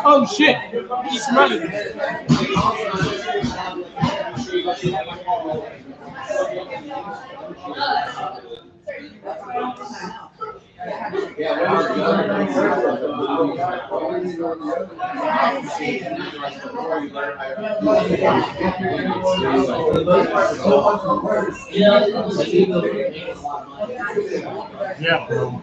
Oh shit! He's running. Yeah, bro.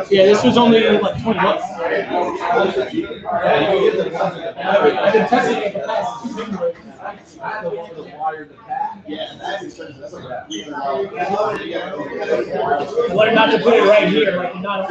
Yeah, this was only like 20 bucks. I've been testing it. I wanted not to put it right here, like not.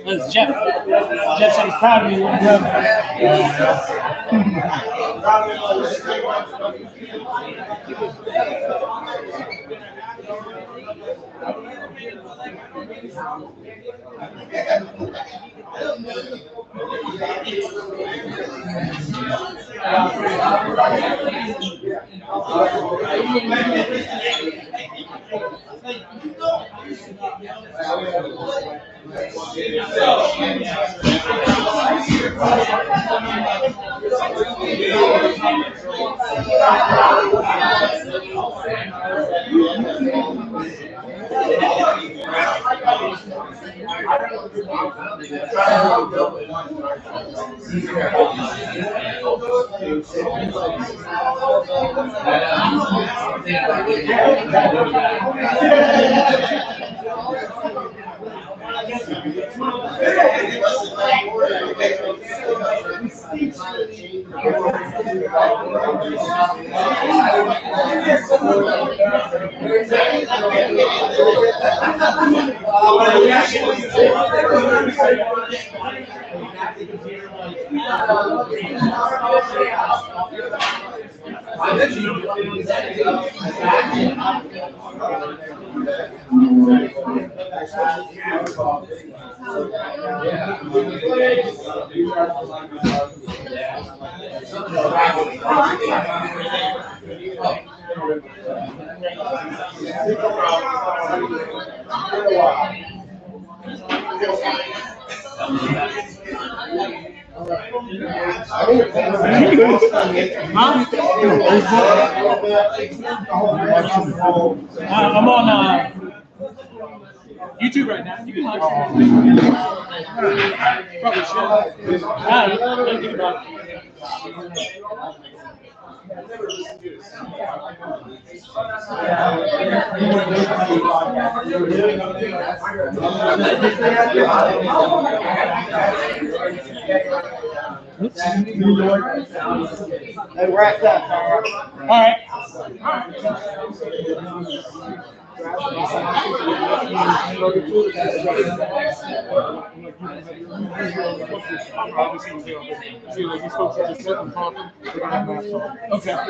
That's Jeff. Jeff said he's proud of me. I'm on YouTube right now. You can live probably should. Don't think about it. They wrapped up. All right. Okay.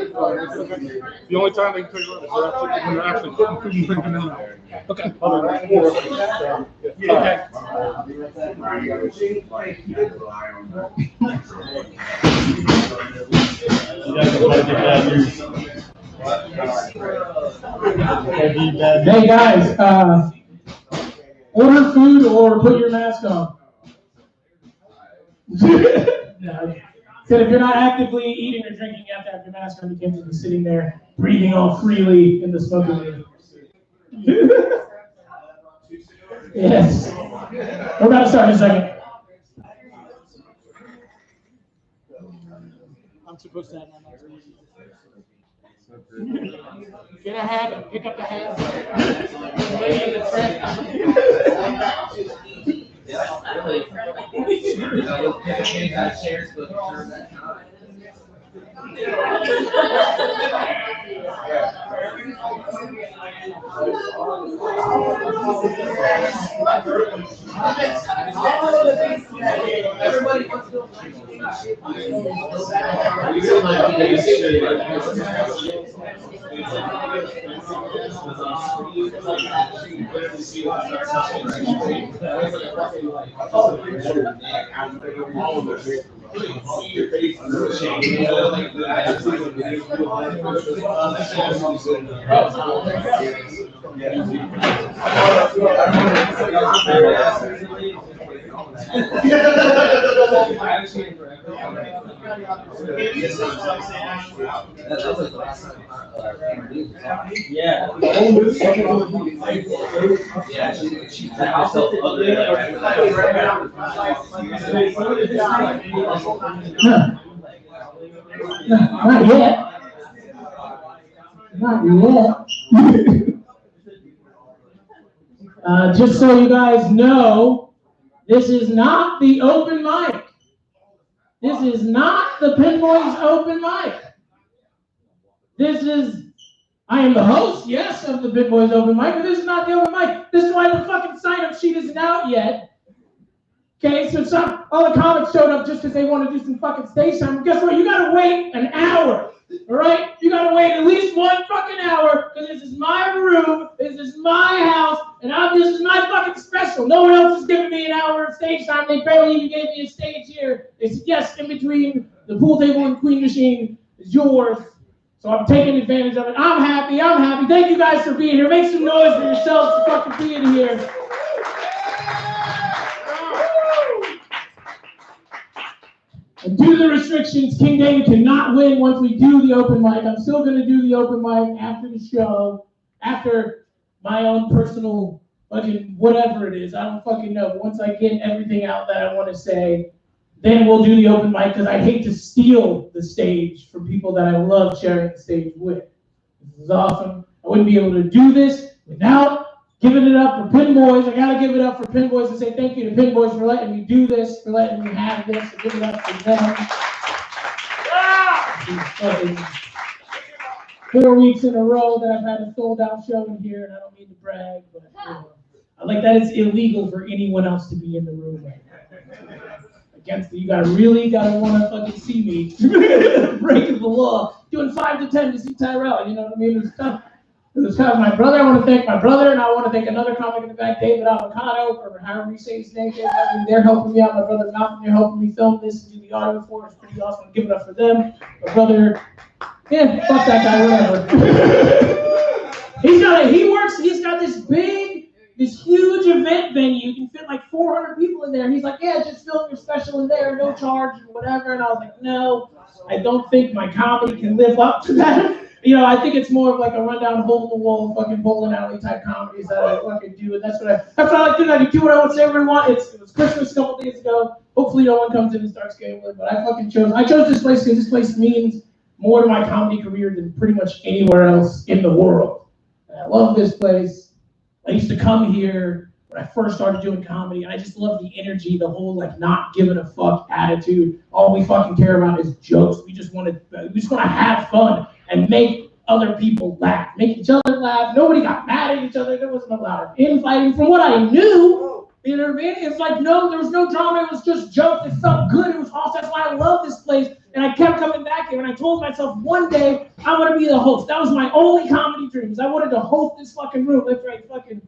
The only time they can take it out is when they're actually putting food and drinking in there. Okay. Hey guys, order food or put your mask on. Said if you're not actively eating or drinking, you have to have your mask on. You can't just be sitting there breathing all freely in the smoking room. Yes. We're about to start in a second. I'm supposed to have my mask on. Get a hat and pick up the hat. Lay in the trash. Not yet. Not yet. Just so you guys know, this is not the open mic. This is not the Pin Boys open mic. I am the host, yes, of the Pin Boys open mic, but this is not the open mic. This is why the fucking sign-up sheet isn't out yet. Okay, so all the comics showed up just because they want to do some fucking stage time. Guess what? You gotta wait an hour. All right? You gotta wait at least 1 fucking hour because this is my room, this is my house, and this is my fucking special. No one else is giving me an hour of stage time. They barely even gave me a stage here. They said, yes, in between the pool table and Queen Machine is yours. So I'm taking advantage of it. I'm happy. Thank you guys for being here. Make some noise for yourselves for fucking being here. And due to the restrictions, King David cannot win once we do the open mic. I'm still going to do the open mic after the show, after my own personal fucking whatever it is. I don't fucking know. But once I get everything out that I want to say, then we'll do the open mic because I hate to steal the stage from people that I love sharing the stage with. This is awesome. I wouldn't be able to do this without giving it up for Pin Boys. I gotta give it up for Pin Boys and say thank you to Pin Boys for letting me do this, for letting me have this. So give it up for them. 4 weeks in a row that I've had a sold out show in here, and I don't mean to brag, but I like that it's illegal for anyone else to be in the room right now. Against you really gotta wanna fucking see me breaking the law, doing 5 to 10 to see Tyrell. You know what I mean? It's tough. It's my brother. I want to thank my brother, and I want to thank another comic in the back, David Avocado, for however you say his name. They're helping me out. My brother Malcolm, they're helping me film this and do the audio for it. It's pretty awesome. Give it up for them. My brother, yeah, fuck that guy, whatever. He's got this huge event venue. You can fit like 400 people in there. He's like, yeah, just film your special in there, no charge and whatever. And I was like, no, I don't think my comedy can live up to that. You know, I think it's more of like a rundown, hole-in-the-wall, fucking bowling alley type comedies that I fucking do, and that's what I like to do. I can do what I want to say everyone wants. It was Christmas a couple days ago. Hopefully no one comes in and starts getting with it, but I chose this place because this place means more to my comedy career than pretty much anywhere else in the world. And I love this place. I used to come here when I first started doing comedy, and I just love the energy, the whole like not giving a fuck attitude. All we fucking care about is jokes. We just want to have fun and make other people laugh, make each other laugh. Nobody got mad at each other. There wasn't a lot of infighting. From what I knew, you know what I mean? It's like there was no drama. It was just jokes. It felt good. It was awesome. That's why I love this place. And I kept coming back here, and I told myself one day I want to be the host. That was my only comedy dreams. I wanted to host this fucking room after I fucking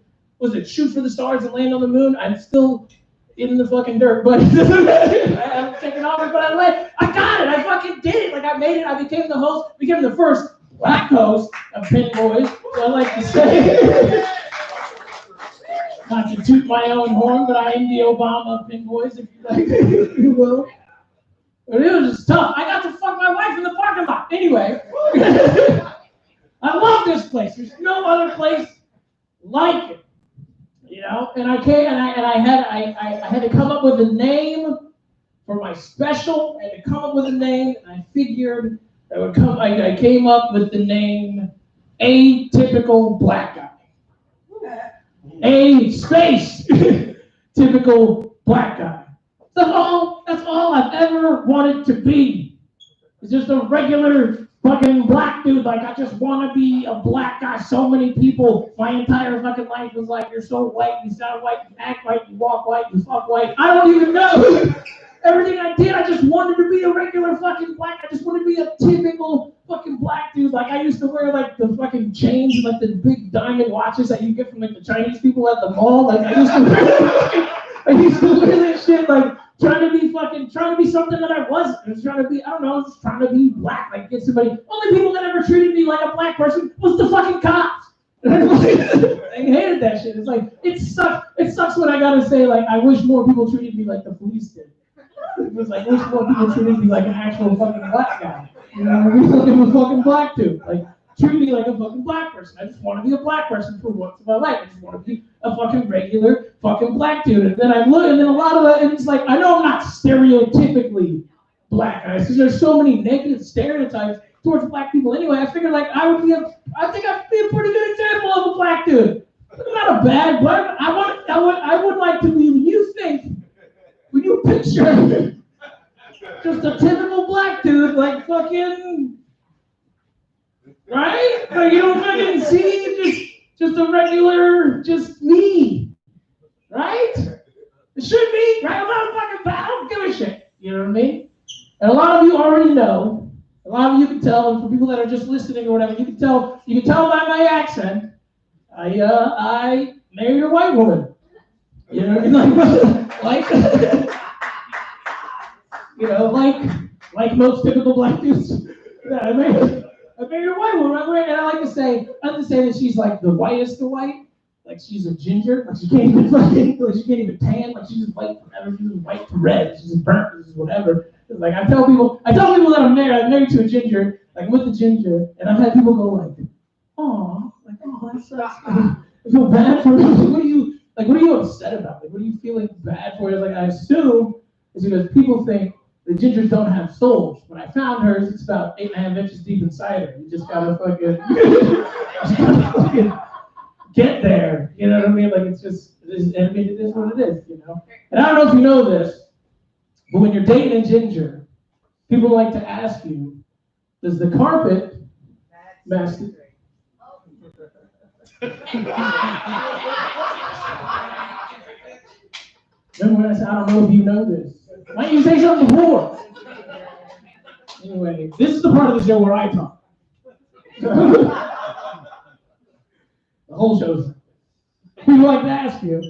shoot for the stars and land on the moon. I'm still in the fucking dirt, but I haven't taken over, but I got it. I fucking did it. Like I made it. I became the host, became the first black host of Pin Boys. So I like to say, not to toot my own horn, but I am the Obama of Pin Boys, if you like, if you will. But it was just tough. I got to fuck my wife in the parking lot. Anyway, I love this place. There's no other place like it. You know, and I had to come up with a name for my special. I had to come up with a name, and I figured I came up with the name Atypical Black Guy. A space typical black guy. That's all I've ever wanted to be. It's just a regular fucking black dude. Like, I just want to be a black guy. So many people, my entire fucking life was like, you're so white, you sound white, you act white, you walk white, you fuck white. I don't even know. Everything I did, I just wanted to be a regular fucking black. I just wanted to be a typical fucking black dude. Like, I used to wear like the fucking chains and like the big diamond watches that you get from like the Chinese people at the mall. Like, I used to wear that shit, like trying to be something that I wasn't. I was trying to be, I don't know, just trying to be black. Like, get somebody. Only people that ever treated me like a black person was the fucking cops. I hated that shit. It's like, it sucks when I gotta say, like, I wish more people treated me like the police did. It was like, I wish more people treated me like an actual fucking black guy. You know, I'm a fucking black dude. Like, treat me like a fucking black person. I just want to be a black person for once in my life. I just want to be a fucking regular fucking black dude. And then I look, and then a lot of that, and it's like, I know I'm not stereotypically black guys, because there's so many negative stereotypes towards black people anyway. I figured like I think I'd be a pretty good example of a black dude. I'm not a bad, but I would like to be, when you picture just a typical black dude, like fucking, right? Like, you don't fucking see just a regular, just me, right? It should be, right? I'm not fucking bad. I don't give a shit. You know what I mean? And a lot of you already know. A lot of you can tell, and for people that are just listening or whatever, you can tell by my accent. I married a white woman. You know what I mean? You know, like most typical black dudes. Yeah, I married a white woman, and I like to say that she's like the whitest of white. Like, she's a ginger. Like, she can't even tan. Like, she's just white forever. She's just white to red. She's just burnt. She's just whatever. It's like, I tell people that I'm married to a ginger, like with a ginger, and I've had people go like, "Aw, like, oh, that sucks." I feel bad for you. What are you upset about? Like, what are you feeling bad for? Like, I assume it's because people think the gingers don't have souls. When I found hers, it's about 8.5 inches deep inside her. You just gotta fucking get there. You know what I mean? Like, it is what it is, you know? And I don't know if you know this, but when you're dating a ginger, people like to ask you, does the carpet match the... Remember when I said, I don't know if you know this? Why didn't you say something before? Anyway, this is the part of the show where I talk. The whole show's... People like to ask you,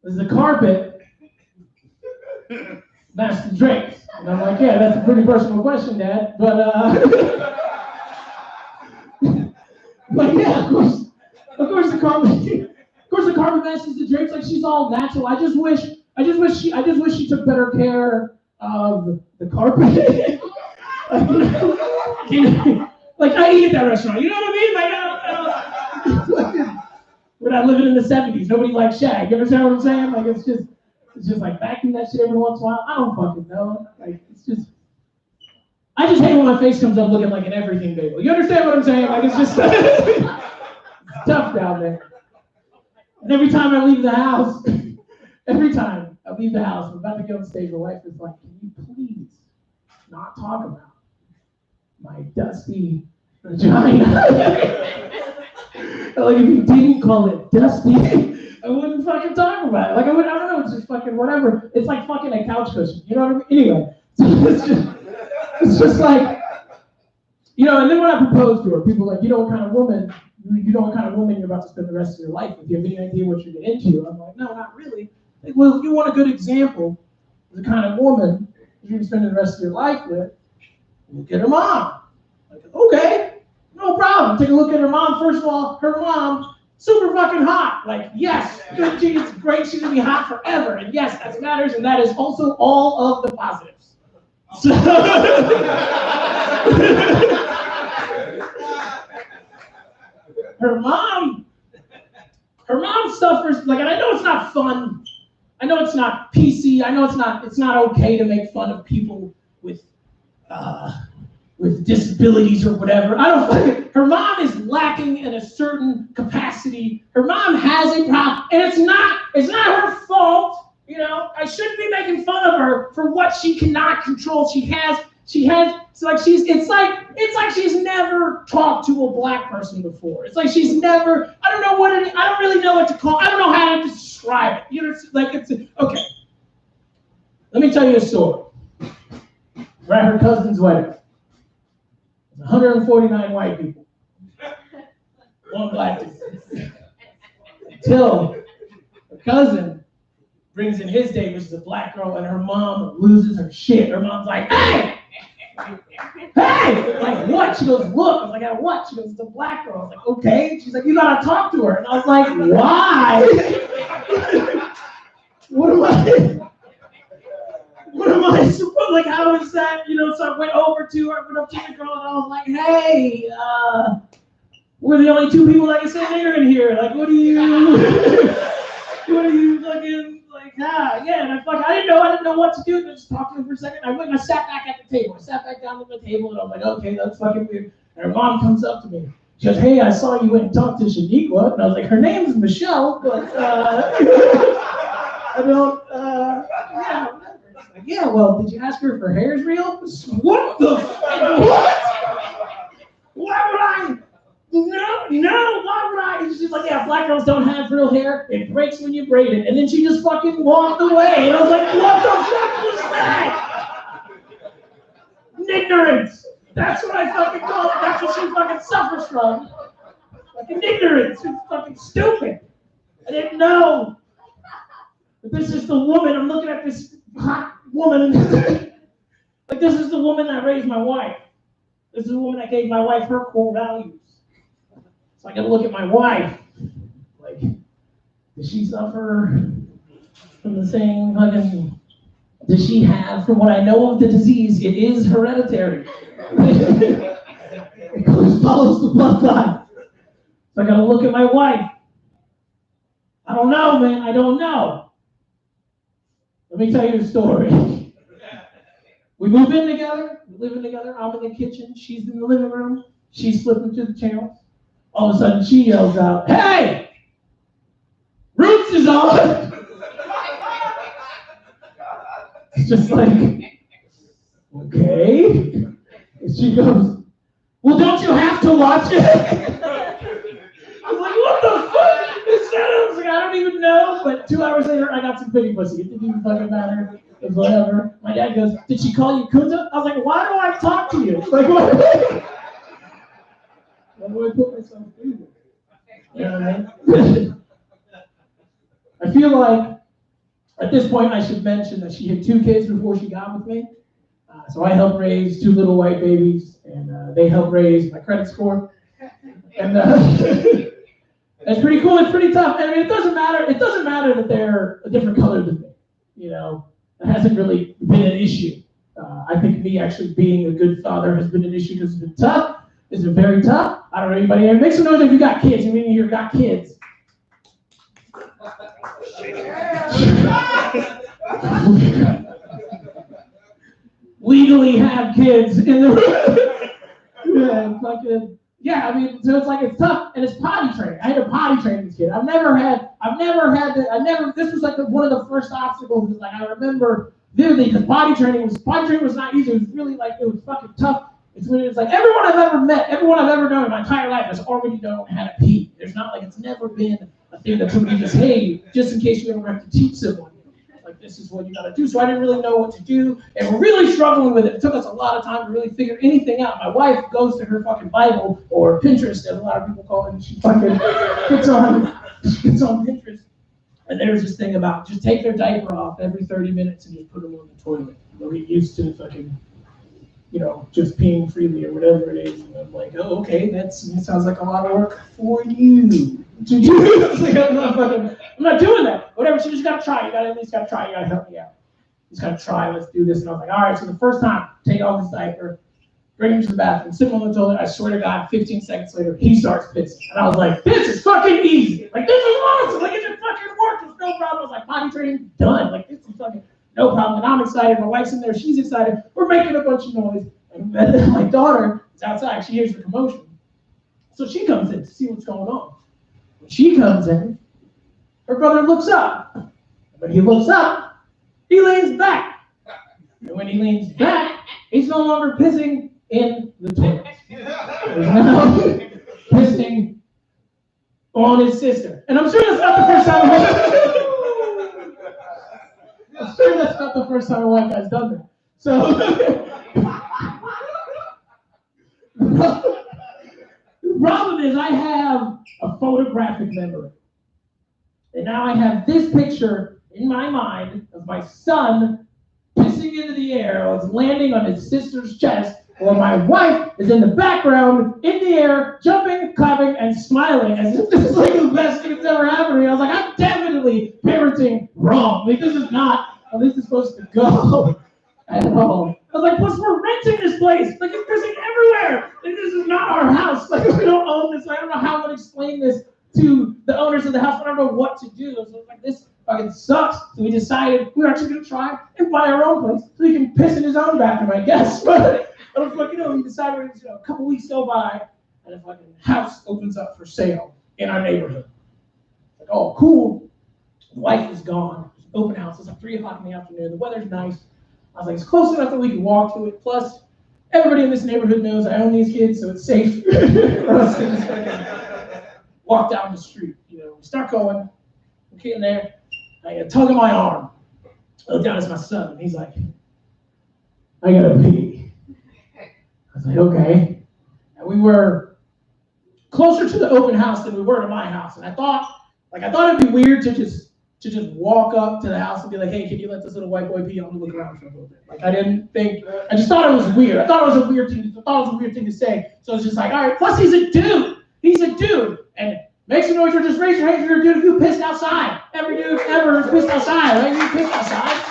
does the carpet match the drapes? And I'm like, yeah, that's a pretty personal question, Dad. But yeah, of course the carpet matches the drapes. Like, she's all natural. I just wish she took better care of the carpet. Like, I eat at that restaurant. You know what I mean? Like, we're not living in the 70s. Nobody likes shag. You understand what I'm saying? Like, it's just like vacuum that shit every once in a while. I don't fucking know. Like, I just hate when my face comes up looking like an everything bagel. You understand what I'm saying? Like, it's just it's tough down there. And every time I leave the house, I'm about to get on stage, my wife is like, can you please not talk about my dusty vagina? Like, if you didn't call it dusty, I wouldn't fucking talk about it. Like, I don't know, it's just fucking whatever. It's like fucking a couch cushion. You know what I mean? Anyway, so it's just like, you know, and then when I proposed to her, people were like, you know what kind of woman you're about to spend the rest of your life with. Do you have any idea what you're getting into? I'm like, no, not really. Like, well, if you want a good example of the kind of woman you're going to spend the rest of your life with, look at her mom. Like, okay. No problem. Take a look at her mom. First of all, her mom, super fucking hot. Like, yes, it's great. She's gonna be hot forever. And yes, that matters. And that is also all of the positives. So, her mom suffers. Like, and I know it's not fun. I know it's not PC. I know it's not okay to make fun of people with disabilities or whatever. Her mom is lacking in a certain capacity. Her mom has a problem, and it's not her fault. You know, I shouldn't be making fun of her for what she cannot control. It's like she's never talked to a black person before. It's like she's never, I don't really know what to call, I don't know how to describe it. You know, okay. Let me tell you a story. We're at her cousin's wedding. 149 white people. One black dude. Until her cousin brings in his date, which is a black girl, and her mom loses her shit. Her mom's like, hey! Hey! Like, what? She goes, look. I was like, at what? She goes, it's a black girl. I was like, okay. She's like, you gotta talk to her. And I was like, why? What am I supposed, like, how is that, you know? So I went up to the girl, and I was like, hey, we're the only two people that can say nigger in here. Like, what are you fucking, like, yeah. And I didn't know what to do. And I just talked to her for a second. I went and I sat back at the table. I sat back down at the table, and I was like, okay, that's fucking weird. And her mom comes up to me. She goes, hey, I saw you went and talked to Shaniqua. And I was like, her name's Michelle, but, I don't, yeah. Like, yeah, well, did you ask her if her hair is real? What the what? Why would I? No, why would I? She's like, yeah, black girls don't have real hair. It breaks when you braid it. And then she just fucking walked away. And I was like, what the fuck was that? Ignorance. That's what I fucking call it. That's what she fucking suffers from. Fucking ignorance. It's fucking stupid. I didn't know. But this is the woman. I'm looking at this hot woman. Like, this is the woman that raised my wife. This is the woman that gave my wife her core values. So I gotta look at my wife. Like, does she suffer from the same fucking, does she have, from what I know of the disease, it is hereditary. It follows the bloodline. So I gotta look at my wife. I don't know, man, I don't know. Let me tell you the story. We move in together, we're living together, I'm in the kitchen, she's in the living room, she's flipping through the channels. All of a sudden she yells out, hey! Roots is on! It's just like, okay. And she goes, well, don't you have to watch it? I was like, what the fuck? I was like, I don't even know. But 2 hours later, I got some pity pussy. It didn't even fucking matter. It was whatever. My dad goes, did she call you Kunta? I was like, why do I talk to you? Like, what? Why do I put myself through this? You know what I mean? I feel like at this point I should mention that she had 2 kids before she got with me. So I helped raise 2 little white babies, and they helped raise my credit score. And it's pretty cool. It's pretty tough. I mean, it doesn't matter that they're a different color than me. You know, it hasn't really been an issue. I think me actually being a good father has been an issue because it's been tough. Is it very tough? I don't know anybody. Make some noise if you got kids. You mean you got kids? Legally have kids in the room. Yeah, I mean, so it's like it's tough, and it's potty training. I had to potty train this kid. This was like one of the first obstacles. Like I remember vividly because potty training was not easy. It was really like it was fucking tough. It's when it's like everyone I've ever met, everyone I've ever known in my entire life has already known how to pee. There's not like it's never been a thing that somebody just, hey, just in case you ever have to teach someone. Like this is what you gotta do. So I didn't really know what to do, and we're really struggling with it. It took us a lot of time to really figure anything out. My wife goes to her fucking Bible or Pinterest, as a lot of people call it, and she fucking gets on Pinterest. And there's this thing about just take their diaper off every 30 minutes and just put them on the toilet. They'll get used to fucking, just peeing freely or whatever it is. And I'm like, oh, okay, that sounds like a lot of work for you. I'm not doing that. Whatever, so you just gotta try. You at least gotta try. You gotta help me out. You just gotta try. Let's do this. And I was like, all right. So the first time, take off his diaper, bring him to the bathroom, sit him on the toilet. I swear to God, 15 seconds later, he starts pissing. And I was like, this is fucking easy. Like this is awesome. Like it just fucking works. It's no problem. I was like, potty training done. Like this is fucking no problem. And I'm excited. My wife's in there. She's excited. We're making a bunch of noise. And then my daughter is outside. She hears the commotion. So she comes in to see what's going on. When she comes in, her brother looks up. And when he looks up, he leans back. And when he leans back, he's no longer pissing in the toilet. He's now pissing on his sister. And I'm sure that's not the first time a white guy's done that. So the problem is I have a photographic memory. And now I have this picture in my mind of my son pissing into the air, or it's landing on his sister's chest, while my wife is in the background, in the air, jumping, clapping, and smiling as if this is like the best thing that's ever happened to me. I was like, I'm definitely parenting wrong. Like, this is not how this is supposed to go at all. I was like, plus we're renting this place. Like, it's pissing everywhere. Like, this is not our house. Like, we don't own this. I don't know how I'm going to explain this to the owners of the house. I don't know what to do. So I was like, this fucking sucks. So we decided we were actually going to try and buy our own place so he can piss in his own bathroom, I guess. But I was like, we decided, a couple weeks go by, and a fucking house opens up for sale in our neighborhood. Like, oh, cool. The wife is gone. It's an open house. It's like 3 o'clock in the afternoon. The weather's nice. I was like, it's close enough that we can walk to it. Plus, everybody in this neighborhood knows I own these kids, so it's safe for us to just walk down the street. We start going. We're getting there. I get a tug of my arm. I look down, it's my son, and he's like, I gotta pee. I was like, okay. And we were closer to the open house than we were to my house. And I thought it'd be weird to just walk up to the house and be like, hey, can you let this little white boy pee? I'm gonna look around for a little bit. Like, I just thought it was weird. I thought it was a weird thing to say. So it's just like, all right, plus he's a dude. And make some noise or just raise your hand if you're a dude who pissed outside. Every dude ever has pissed outside, right? You pissed outside.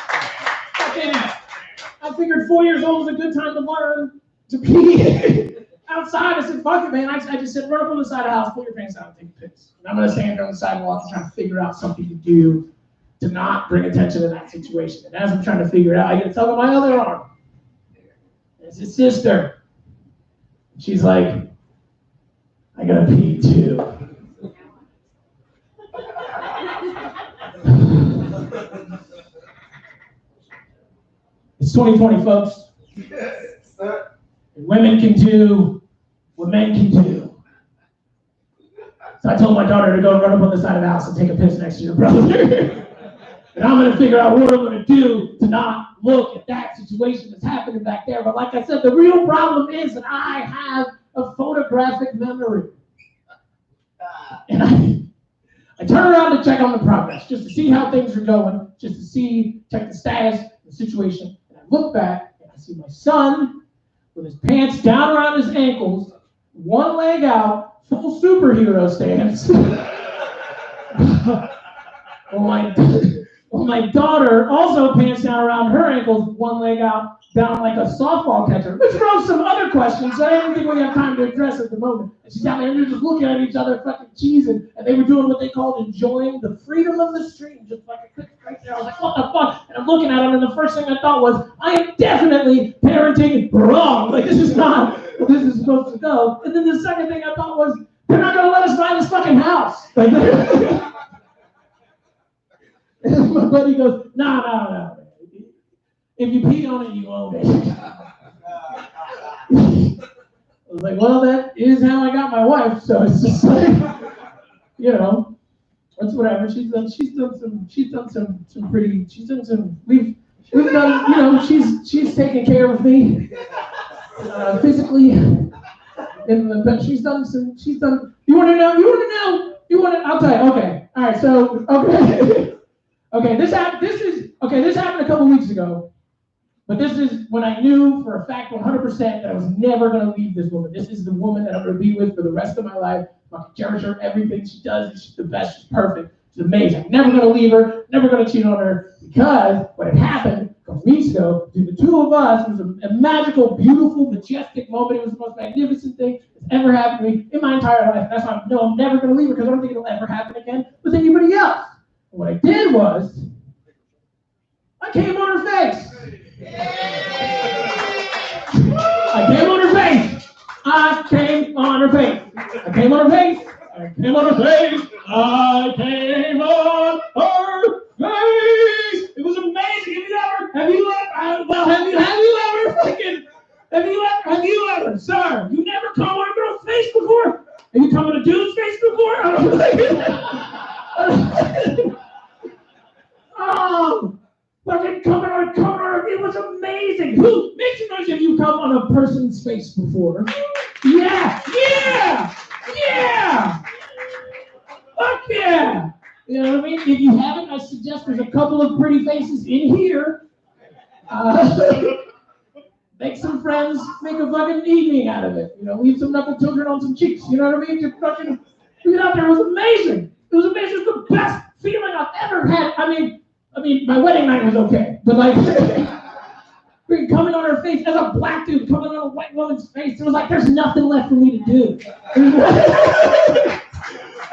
I figured 4 years old was a good time to learn to pee outside. I said, fuck it, man. I just said, run up on the side of the house, pull your pants down, and take a piss. And I'm going to stand there on the sidewalk and try to figure out something to do to not bring attention to that situation. And as I'm trying to figure it out, I get a tug on my other arm. It's his sister. She's like, I got to pee too. It's 2020, folks. And women can do what men can do. So I told my daughter to go run up on the side of the house and take a piss next to your brother. And I'm going to figure out what I'm going to do to not look at that situation that's happening back there. But like I said, the real problem is that I have a photographic memory. And I turn around to check on the progress, just to see how things are going, just to check the status, the situation. And I look back, and I see my son with his pants down around his ankles, one leg out, full superhero stance. Well, my daughter, also pants down around her ankles, one leg out, down like a softball catcher, which rose some other questions that I don't think we have time to address at the moment. And she's down there and they're just looking at each other, fucking cheesing, and they were doing what they called enjoying the freedom of the stream, just like a quick right there. I was like, what the fuck? And I'm looking at them, and the first thing I thought was, I am definitely parenting wrong. Like, this is not where this is supposed to go. And then the second thing I thought was, they're not gonna let us buy this fucking house. Like, and my buddy goes, no. If you pee on it, you own it. I was like, well, that is how I got my wife, so it's just like, that's whatever. She's done some, we've done, she's taken care of me, physically, but she's done, I'll tell you, okay, all right, so, okay, this happened a couple weeks ago. But this is when I knew for a fact 100% that I was never going to leave this woman. This is the woman that I'm going to be with for the rest of my life. I can cherish her, everything she does. She's the best. She's perfect. She's amazing. Never going to leave her. Never going to cheat on her. Because what had happened a couple weeks ago, between the two of us, was a magical, beautiful, majestic moment. It was the most magnificent thing that's ever happened to me in my entire life. That's why I know I'm never going to leave her, because I don't think it'll ever happen again with anybody else. And what I did was, I came on her face. I came on her face. I came on her face. I came on her face. I came on her face. I came on her face. It was amazing. Have you ever, sir, you never come on a girl's face before? Have you come on a dude's face before? I don't know. Oh. Fucking come on, it was amazing. Who makes a noise if you come on a person's face before? Yeah. Fuck yeah. You know what I mean? If you haven't, I suggest there's a couple of pretty faces in here. Make some friends, make a fucking evening out of it. Leave some knuckle children on some cheeks. You know what I mean? Just fucking get out there. It was amazing. It was the best feeling I've ever had. I mean, my wedding night was okay, but like, coming on her face as a black dude, coming on a white woman's face, it was like, there's nothing left for me to do.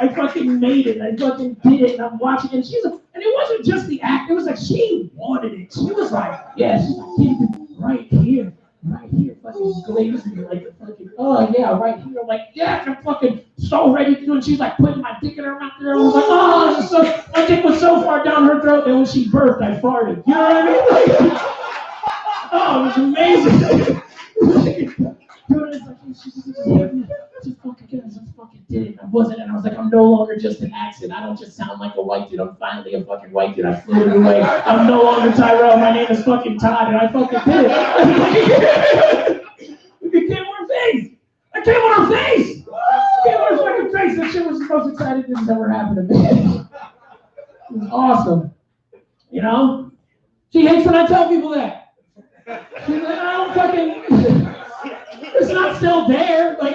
I fucking made it. I fucking did it, and I'm watching it. And it wasn't just the act. It was like she wanted it. She was like, yeah, she's like, right here, fucking glazing me like the fucking, oh yeah, right here, like, yeah, I'm fucking so ready to do it. She's like putting my dick in her mouth there. I was like, oh, my dick was so far down her throat that when she birthed, I farted. You know what I mean? Like, oh, it was amazing. Just fucking did it. I was like, I'm no longer just an accent. I don't just sound like a white dude. I'm finally a fucking white dude. I flew it away. I'm no longer Tyrell. My name is fucking Todd, and I fucking did it. It came on her face. I came on her face. It came on her fucking face. That shit was the most exciting thing that's ever happened to me. It was awesome. She hates when I tell people that. She's like, I don't fucking, it's not still there. Like,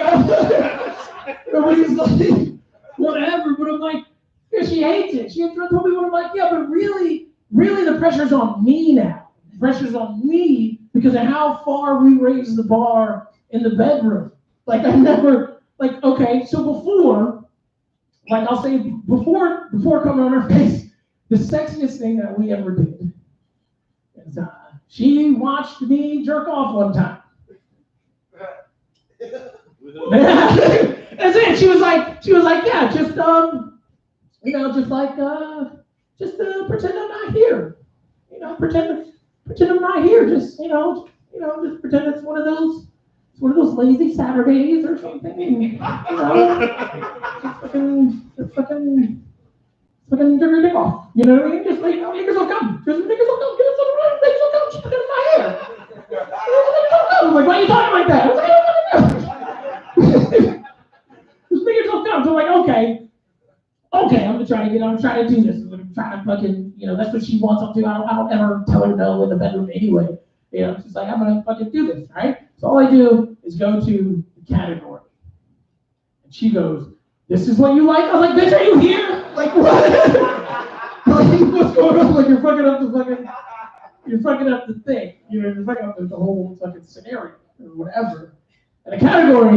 everybody's like, whatever. But I'm like, yeah, she hates it. She told me what I'm like, yeah, but really the pressure's on me now. The pressure's on me because of how far we raised the bar in the bedroom. Like, I never, like, okay, so before, like, I'll say before coming on her face, the sexiest thing that we ever did is, she watched me jerk off one time. That's it. She was like, yeah, just pretend I'm not here. Pretend I'm not here. Just pretend it's one of those lazy Saturdays or something. Just fucking jerk your dick off. You know what I mean? Just like, niggas will come. Niggas will come. Niggas will come. She's in my hair. I'm like, why are you talking like that? These niggas will come. So I'm like, okay, I'm trying to do this. I'm trying to fucking, that's what she wants. I don't ever tell her no in the bedroom anyway. She's like, I'm gonna fucking do this, right? So all I do is go to the category. And she goes, this is what you like? I was like, bitch, are you here? Like, what? Like, what's going on? Like, you're fucking up the fucking... You're fucking up the thing. You're fucking up the whole fucking scenario or whatever. And the category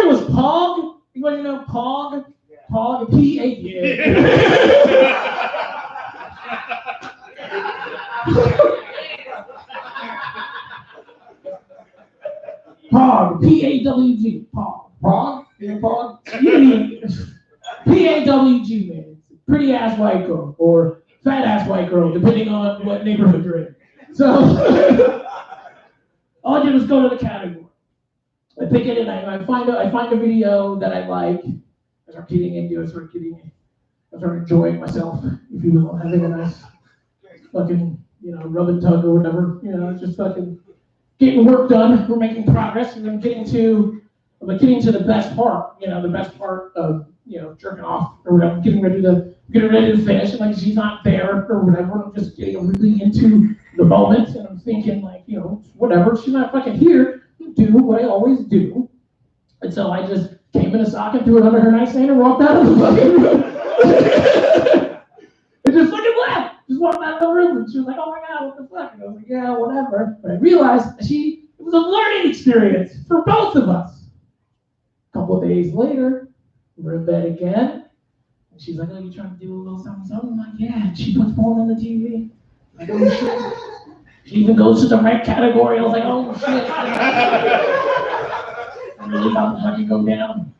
was Pog. You want to know Pog? Pog, P-A, Pog, P-A-W-G, Pog. Pog? You know Pog? P-A-W-G, man. Pretty ass white girl or fat ass white girl, depending on what neighborhood you're in. So all I did was go to the category. I pick it and I find a video that I like. I start getting into it, I start enjoying myself, if you will, having a nice fucking, rub and tug or whatever, just fucking getting work done. We're making progress, and I'm getting to the best part, the best part of, jerking off or whatever, getting ready to finish, and like she's not there or whatever. I'm just getting really into the moment, and I'm thinking like, whatever, she's not fucking here, do what I always do. And so I just came in a sock and threw it under her nightstand and walked out of the fucking room. And just fucking left. Just walked out of the room, and she was like, "Oh my God, what the fuck?" And I was like, "Yeah, whatever." But I realized it was a learning experience for both of us. A couple of days later, we're in bed again. And she's like, "Oh, you trying to do a little something, something?" I'm like, "Yeah." And she puts porn on the TV. I'm like, "Oh shit." She even goes to the red category. I was like, "Oh shit." I really about to fucking go down.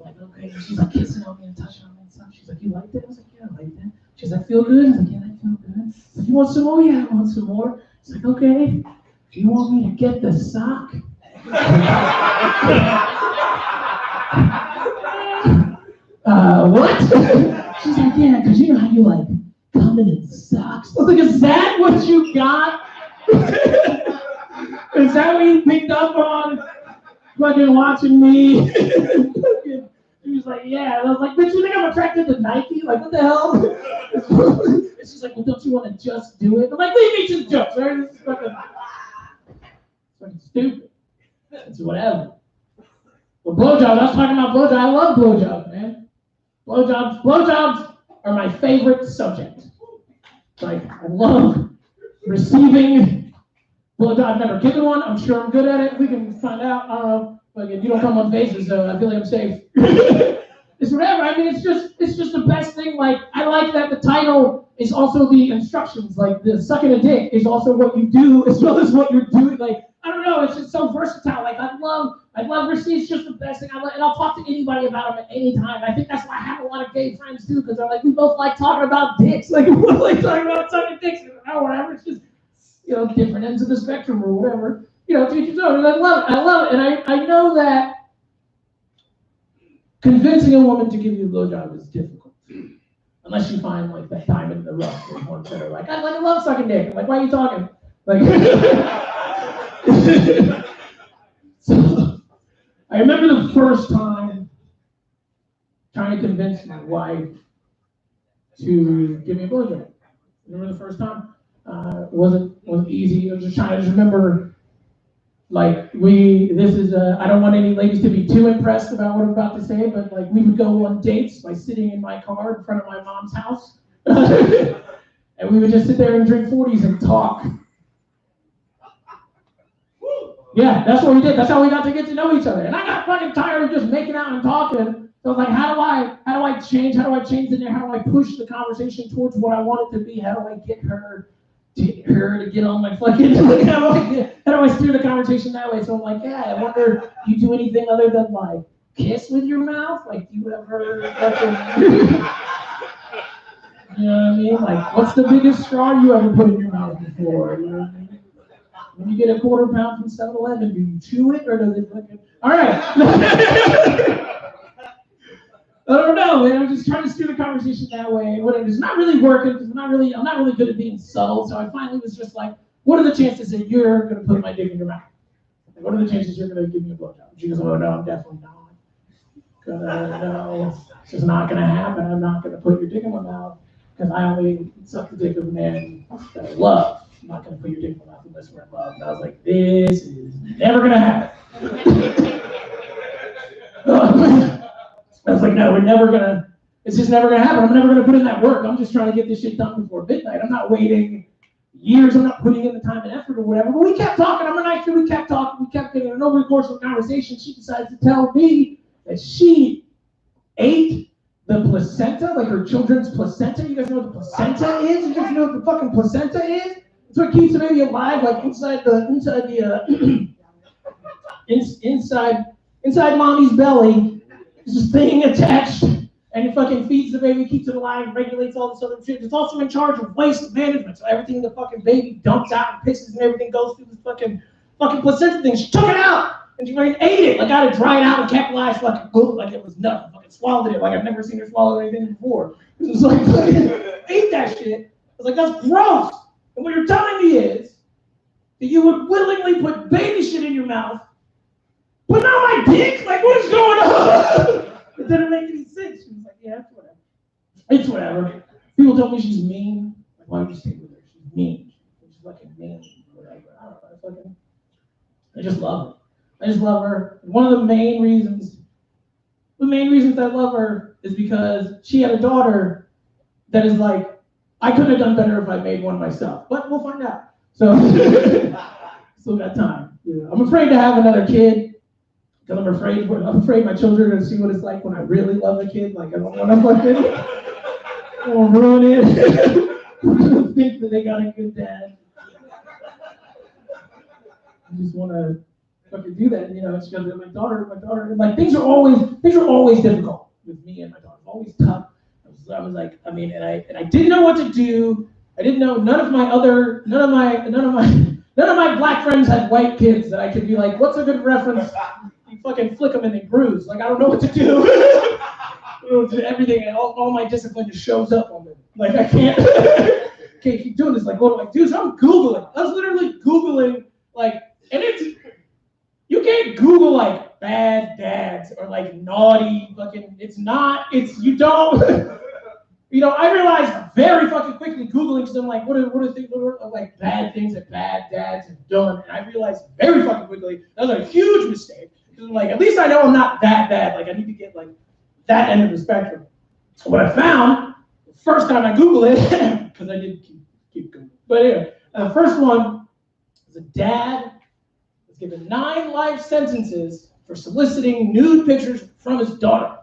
I'm like, okay. And she's like kissing on me and touching on me and stuff. She's like, "You liked it?" I was like, "Yeah, I liked it." She's like, "Feel good?" I was like, "Yeah, I feel good." She's like, "You want some more?" "Yeah, I want some more." She's like, "Okay. Do you want me to get the sock?" What? She's like, "Yeah, because you know how you like coming in socks." I was like, "Is that what you got?" Is that what you picked up on? Fucking watching me. She was like, "Yeah." And I was like, "Bitch, you think I'm attracted to Nike? Like, what the hell?" And she's like, "Well, don't you want to just do it?" I'm like, "Leave me to the jokes, right? This is fucking stupid. It's whatever." Well, blowjobs, I was talking about blowjobs. I love blowjobs, man. Blowjobs are my favorite subject. Like, I love receiving blowjobs. I've never given one. I'm sure I'm good at it. We can find out. I don't know. Like, you don't come on faces, so I feel like I'm safe. It's whatever. I mean, it's just the best thing. Like, I like that the title is also the instructions. Like, the sucking a dick is also what you do as well as what you're doing. Like, I don't know. It's just so versatile. Like, I love receipts. It's just the best thing. And I'll talk to anybody about them at any time. I think that's why I have a lot of gay friends too, because they're like, we both like talking about dicks. Like, we both like talking about sucking dicks or whatever. It's just, different ends of the spectrum or whatever. To each his own. And I love it. And I know that convincing a woman to give you a blowjob is difficult. Unless you find like that diamond in the rough. There's ones that are like, I love sucking dick. I'm like, why are you talking? Like, so, I remember the first time trying to convince my wife to give me a blowjob. Remember the first time? It wasn't easy. I was just remember, like, I don't want any ladies to be too impressed about what I'm about to say, but like, we would go on dates by sitting in my car in front of my mom's house. And we would just sit there and drink 40s and talk. Yeah, that's what we did. That's how we got to get to know each other. And I got fucking tired of just making out and talking. So I was like, how do I change? How do I change in there? How do I push the conversation towards what I want it to be? How do I get her to get on my fucking, how do I steer the conversation that way? So I'm like, yeah, I wonder, do you do anything other than like kiss with your mouth? Like, do you ever fucking, you know what I mean? Like, what's the biggest straw you ever put in your mouth before? You know what I mean? When you get a quarter pound from 7-Eleven, do you chew it or does it fucking, all right. I don't know, man. I'm just trying to steer the conversation that way. Whatever. It's not really working because I'm not really good at being subtle. So I finally was just like, what are the chances that you're going to put my dick in your mouth? Like, what are the chances you're going to give me a blowjob? She goes, "Oh, no, I'm definitely not. No, it's just not going to happen. I'm not going to put your dick in my mouth because I only suck the dick of a man that I love. I'm not going to put your dick in my mouth unless we're in love." And I was like, this is never going to happen. I was like, no, we're never gonna It's just never gonna happen. I'm never gonna put in that work. I'm just trying to get this shit done before midnight. I'm not waiting years. I'm not putting in the time and effort or whatever. But we kept talking. I'm a nice kid. We kept talking. We kept getting. And over the course of the conversation, she decides to tell me that she ate the placenta, like her children's placenta. You guys know what the placenta is? You guys know what the fucking placenta is? It's what keeps the baby alive, like inside mommy's belly. There's this thing attached, and it fucking feeds the baby, keeps it alive, regulates all this other shit. It's also in charge of waste management, so everything the fucking baby dumps out and pisses and everything goes through this fucking placenta thing. She took it out, and she fucking ate it. Like, got it dried out and kept alive, fucking cooked like it was nothing. Fucking swallowed it like I've never seen her swallow anything before. It was like, fucking ate that shit. I was like, that's gross. And what you're telling me is that you would willingly put baby shit in your mouth, but not my dick? Like, what is going on? It didn't make any sense. She was like, yeah, it's whatever. It's whatever. People tell me she's mean. Like, why would you stay with her? She's mean. She's fucking mean. Whatever. I don't know. I just love her. I just love her. One of the main reasons I love her is because she had a daughter that is like, I could have done better if I made one myself, but we'll find out. So, still got time. Yeah. I'm afraid to have another kid because I'm afraid my children are going to see what it's like when I really love a kid. Like, I don't want to fucking ruin it. Think that they got a good dad. I just want to fucking do that. You know, it's because my daughter, and like things are always difficult with me and my daughter. Always tough. I was like, I mean, and I didn't know what to do. I didn't know. None of my black friends had white kids that I could be like, what's a good reference? You fucking flick them and they bruise. Like, I don't know what to do. Everything, all my discipline just shows up on them. Like, I can't keep doing this. Like, what do I do? So I'm Googling. I was literally Googling, like, and you can't Google like bad dads or like naughty fucking. You don't. You know, I realized very fucking quickly Googling, because I'm like, what are things like bad things that bad dads have done? And I realized very fucking quickly that was a huge mistake. Because I'm like, at least I know I'm not that bad. Like, I need to get like that end of the spectrum. So what I found, the first time I Googled it, because I did keep Googling. But anyway, the first one was a dad was given 9 life sentences for soliciting nude pictures from his daughter.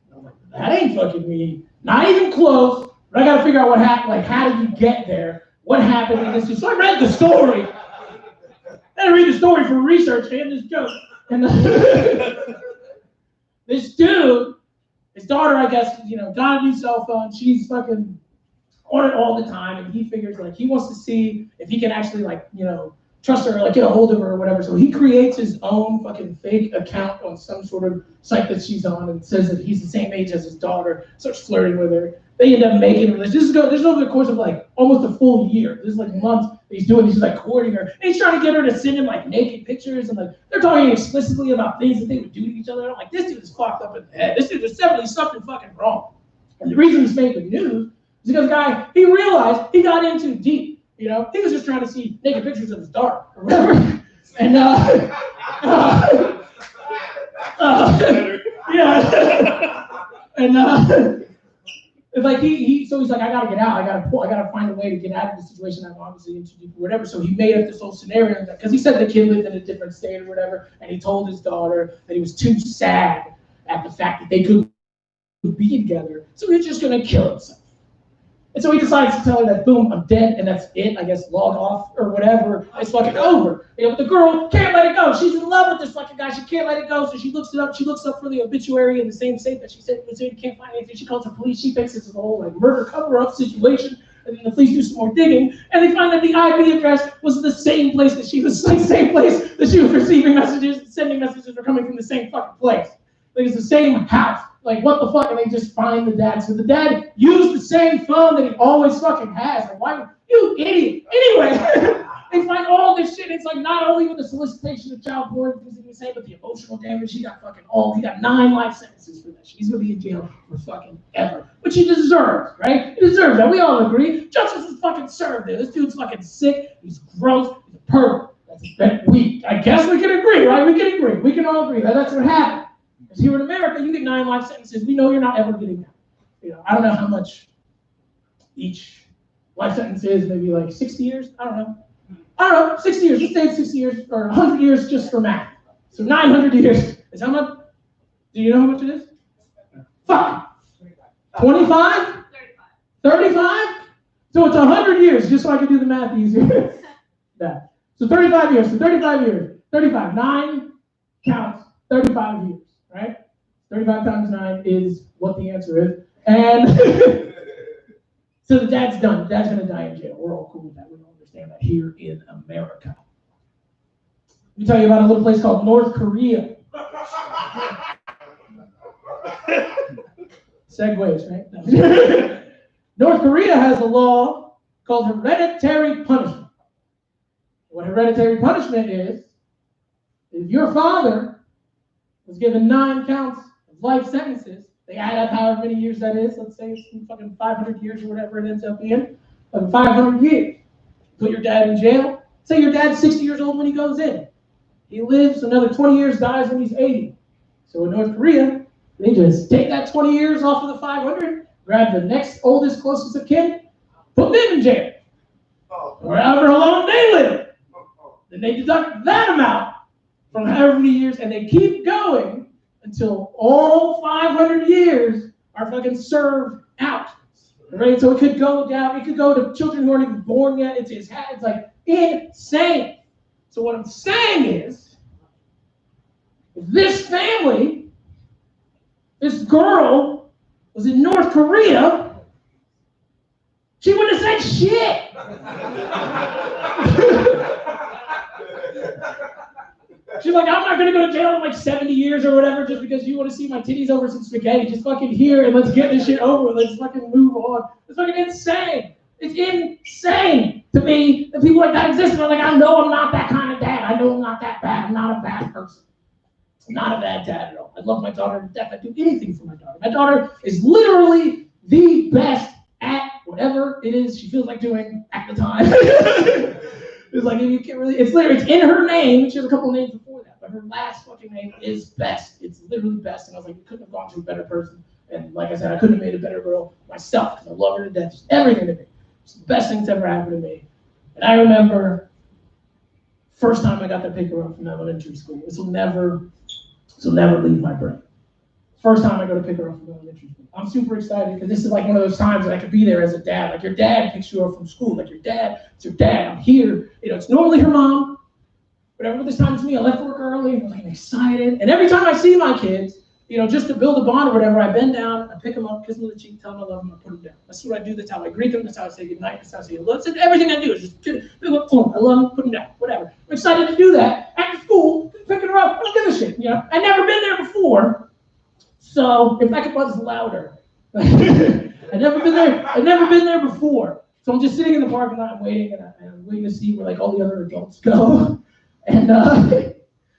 And I'm like, that ain't fucking me. Not even close, but I gotta figure out what happened, like how did you get there? What happened in this? So I read the story. I had to read the story for research, man, this joke. And this dude, his daughter, I guess, you know, got a new cell phone. She's fucking on it all the time, and he figures like he wants to see if he can actually like, you know, trust her, like get a hold of her or whatever. So he creates his own fucking fake account on some sort of site that she's on and says that he's the same age as his daughter, starts flirting with her. They end up making a relationship. This is over the course of like almost a full year. This is like months that he's doing this. He's like courting her. And he's trying to get her to send him like naked pictures, and like they're talking explicitly about things that they would do to each other. I'm like, this dude is fucked up in the head. This dude is definitely something fucking wrong. And the reason he's making news is because he realized he got in too deep. You know, he was just trying to see naked pictures of his daughter or whatever. And yeah. And it's like so he's like, I gotta get out. I gotta find a way to get out of the situation I'm obviously in too deep or whatever. So he made up this whole scenario because he said the kid lived in a different state or whatever, and he told his daughter that he was too sad at the fact that they could be together, so he was just gonna kill himself. And so he decides to tell her that, boom, I'm dead, and that's it, I guess, log off or whatever. It's fucking over. You know, but the girl can't let it go. She's in love with this fucking guy. She can't let it go, so she looks it up. She looks up for the obituary in the same state that she said it was in. Can't find anything. She calls the police. She thinks it's a whole like murder cover-up situation. And then the police do some more digging, and they find that the IP address was the same place that she was, like, same place that she was receiving messages, sending messages were coming from the same fucking place. Like, it's the same house. Like, what the fuck? And they just find the dad. So the dad used the same phone that he always fucking has. Like, why? You idiot. Anyway, they find all this shit. It's like not only with the solicitation of child porn, because he was saying, but the emotional damage. He got 9 life sentences for that. She's gonna be in jail for fucking ever, which he deserves, right? He deserves that. We all agree. Justice is fucking served there. This dude's fucking sick. He's gross. He's a pervert. I guess we can agree, right? We can agree. We can all agree that that's what happened. Because here in America, you get 9 life sentences. We know you're not ever getting out. I don't know how much each life sentence is, maybe like 60 years. I don't know, 60 years. Let's say it's 60 years or 100 years just for math. So 900 years is how much? Do you know how much it is? Fuck. 25? 35? So it's 100 years, just so I can do the math easier. That. So 35 years. So 35 years. 35. 9 counts. 35 years. Right? 35 times 9 is what the answer is. And so the dad's done. Dad's going to die in jail. We're all cool with that. We don't understand that here in America. Let me tell you about a little place called North Korea. Segues, right? North Korea has a law called hereditary punishment. What hereditary punishment is, if your father was given 9 counts of life sentences, they add up however many years that is, let's say it's fucking 500 years or whatever it ends up being, 500 years. Put your dad in jail. Say your dad's 60 years old when he goes in. He lives another 20 years, dies when he's 80. So in North Korea, they just take that 20 years off of the 500, grab the next oldest, closest of kin, put them in jail. Or however long they live. Then they deduct that amount from however many years, and they keep going until all 500 years are fucking served out. Right? So it could go down, it could go to children who aren't even born yet. It's like insane. So what I'm saying is, if this family, this girl was in North Korea, she wouldn't have said shit. She's like, I'm not going to go to jail in like 70 years or whatever just because you want to see my titties over some spaghetti. Just fucking here and let's get this shit over. Let's fucking move on. It's fucking insane. It's insane to me that people like that exist. And I'm like, I know I'm not that kind of dad. I know I'm not that bad. I'm not a bad person. I'm not a bad dad at all. I love my daughter to death. I do anything for my daughter. My daughter is literally the best at whatever it is she feels like doing at the time. It's like, you can't really, it's literally, it's in her name. She has a couple of names before that, but her last fucking name is Best. It's literally Best. And I was like, you couldn't have gone to a better person. And like I said, I couldn't have made a better girl myself because I love her to death. Just everything to me. It's the best thing that's ever happened to me. And I remember first time I got to pick her up from elementary school. This will never leave my brain. First time I go to pick her up from elementary school. I'm super excited because this is like one of those times that I could be there as a dad. Like your dad picks you up from school. Like your dad, it's your dad. I'm here. It's normally her mom. Whatever this time it's me. I left work early. I'm like excited. And every time I see my kids, just to build a bond or whatever, I bend down, I pick them up, kiss them on the cheek, tell them I love them, I put them down. That's what I do. That's how I greet them. That's how I say goodnight. That's how I say hello. That's everything I do is just pick them up, I love them, put them down, whatever. I'm excited to do that. After school, picking her up. I don't give a shit. I've never been there before. So if I could buzz louder. I've never been there before. So I'm just sitting in the parking lot waiting, and I'm waiting to see where like all the other adults go. And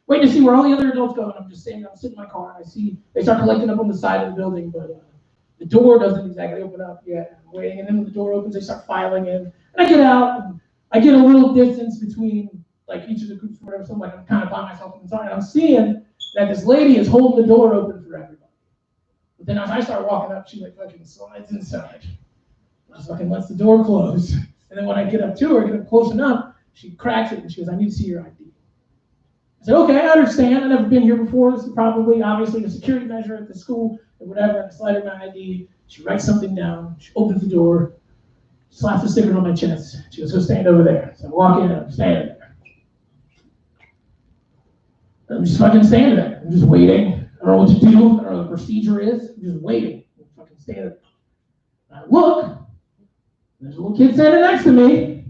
waiting to see where all the other adults go. And I'm sitting in my car, and I see they start collecting up on the side of the building, but the door doesn't exactly open up yet. I'm waiting, and then when the door opens, they start filing in. And I get out, and I get a little distance between like each of the groups or whatever, so I'm kind of by myself inside, and I'm seeing that this lady is holding the door open for everybody. But then as I start walking up, she like fucking slides inside. Just fucking lets the door close. And then when I get up to her, get up close enough, she cracks it and she goes, I need to see your ID. I said, okay, I understand. I've never been here before. This is probably, obviously, a security measure at the school or whatever. I slide her my ID. She writes something down. She opens the door, slaps a sticker on my chest. She goes, go stand over there. So I walk in and I'm standing there. I'm just fucking standing there. I'm just waiting. I don't know what to do. I don't know what the procedure is. I'm just waiting. I'm fucking standing there. I look. There's a little kid standing next to me.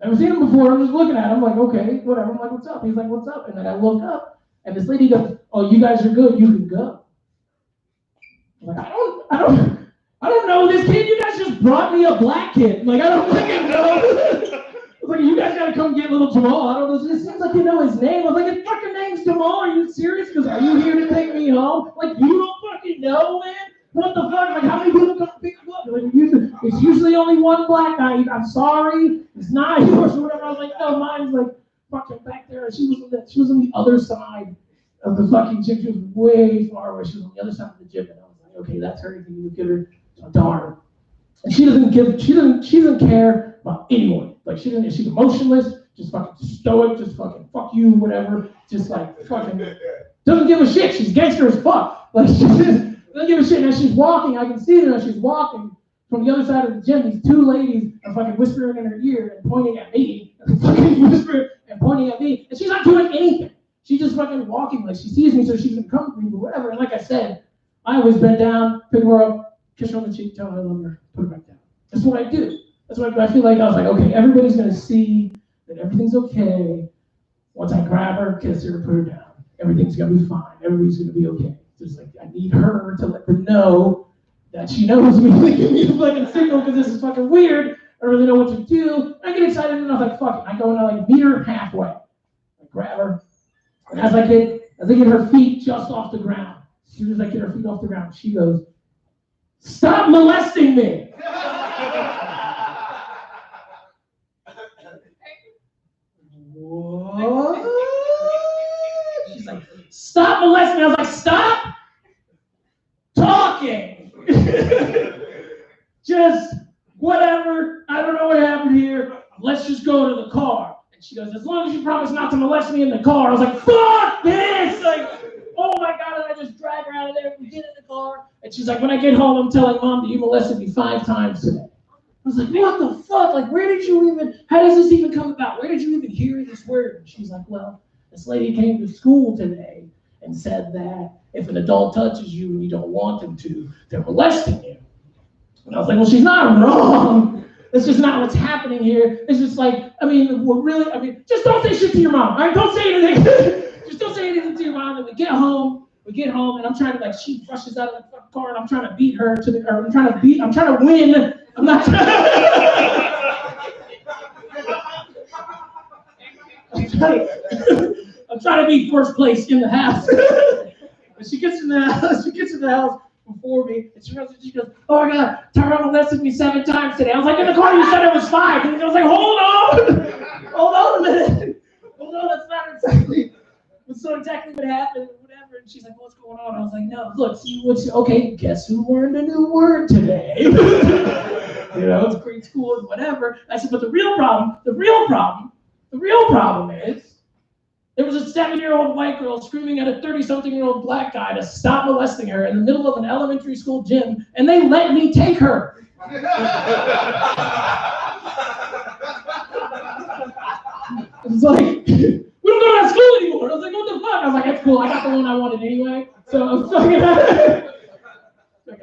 Never seen him before. I'm just looking at him. I'm like, okay, whatever. I'm like, what's up? He's like, what's up? And then I look up, and this lady goes, oh, you guys are good. You can go. I'm like, I don't know this kid. You guys just brought me a black kid. Like, I don't fucking know. I was like, you guys gotta come get little Jamal. I don't know. It seems like you know his name. I was like, his fucking name's Jamal. Are you serious? Because are you here to take me home? Like, you don't fucking know, man? What the fuck? Like, how many people come pick you up? Like, it's usually only one black guy. I'm sorry. It's not yours or whatever. I was like, no, mine's like fucking back there. She was on the other side of the fucking gym. She was way far away. She was on the other side of the gym. And I was like, okay, that's her. You can get her to my daughter. And she doesn't care about anyone. Like she's emotionless, just fucking stoic, just fucking fuck you, whatever. Just like fucking doesn't give a shit. She's gangster as fuck. Like she just doesn't give a shit. And as she's walking, I can see her as she's walking from the other side of the gym. These two ladies are fucking whispering in her ear and pointing at me. Fucking whispering and pointing at me. And she's not doing anything. She's just fucking walking like she sees me, so she can come to me or whatever. And like I said, I always bend down, pick her up, kiss her on the cheek, tell her I love her, put her back down. That's what I do. That's what I do. I feel like I was like, okay, everybody's gonna see that everything's okay. Once I grab her, kiss her, put her down, everything's gonna be fine. Everybody's gonna be okay. Just like I need her to let them know that she knows me. Give me a fucking signal because this is fucking weird. I don't really know what to do. I get excited and I was like, fuck it. I go and I like meet her halfway. I grab her. And as I get her feet just off the ground, as soon as I get her feet off the ground, she goes, "Stop molesting me!" What? She's like, "Stop molesting me!" I was like, "Stop talking!" Just whatever. I don't know what happened here. Let's just go to the car. And she goes, "As long as you promise not to molest me in the car." I was like, "Fuck this!" Like, oh my God, and I just drag her out of there. We get in the car. And she's like, "When I get home, I'm telling Mom that you molested me 5 times today." I was like, "What the fuck? Like, how does this even come about? Where did you even hear this word?" And she's like, "Well, this lady came to school today and said that if an adult touches you and you don't want them to, they're molesting you." And I was like, "Well, she's not wrong. That's just not what's happening here. It's just like, just don't say shit to your mom. All right, don't say anything. Just don't say anything to your mom." And we get home, and I'm trying to, like, she rushes out of the car, and I'm trying to beat her I'm trying to win. I'm not trying I'm trying to be first place in the house. But she gets in the house before me, and she goes, "Oh my God, Tyrell molested me 7 times today." I was like, "In the car you said it was 5. And I was like, hold on a minute. Hold on, that's not exactly what happened, whatever." And she's like, "What's going on?" I was like, "No, look, okay, guess who learned a new word today?" It's grade school and whatever. I said, "But the real problem is there was a 7-year-old white girl screaming at a 30-something-year-old black guy to stop molesting her in the middle of an elementary school gym, and they let me take her." It's like, "We don't go to that school anymore." I was like, "What the fuck?" I was like, "That's cool. I got the one I wanted anyway." So I was fucking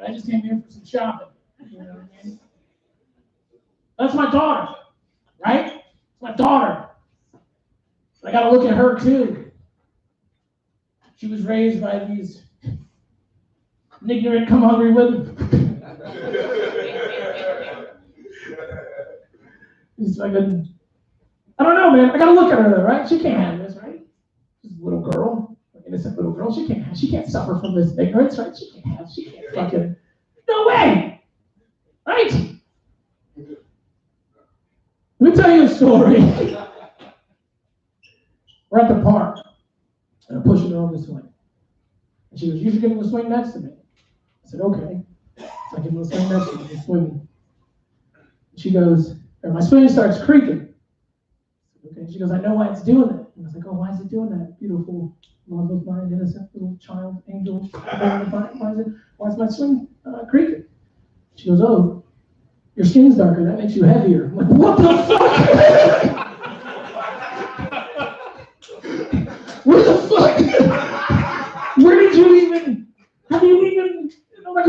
I just came here for some shopping. You know what I mean? That's my daughter, right? It's my daughter. I gotta look at her too. She was raised by these ignorant, come hungry women. It's like I don't know, man. I gotta look at her though, right? She can't have this, right? She's a little girl, an innocent little girl. She can't suffer from this ignorance, right? She can't fucking, no way, right? Let me tell you a story. We're at the park, and I'm pushing her on the swing. And she goes, "You should get in the swing next to me." I said, "Okay." So I get in the swing next to me, I'm swinging. She goes, or my swing starts creaking. Okay. She goes, "I know why it's doing that." And I was like, "Oh, why is it doing that? Beautiful, love of mine, innocent little child, angel. Why is my swing creaking?" She goes, "Oh, your skin's darker. That makes you heavier." I'm like, "What the fuck?" Where the fuck? Have you even, like,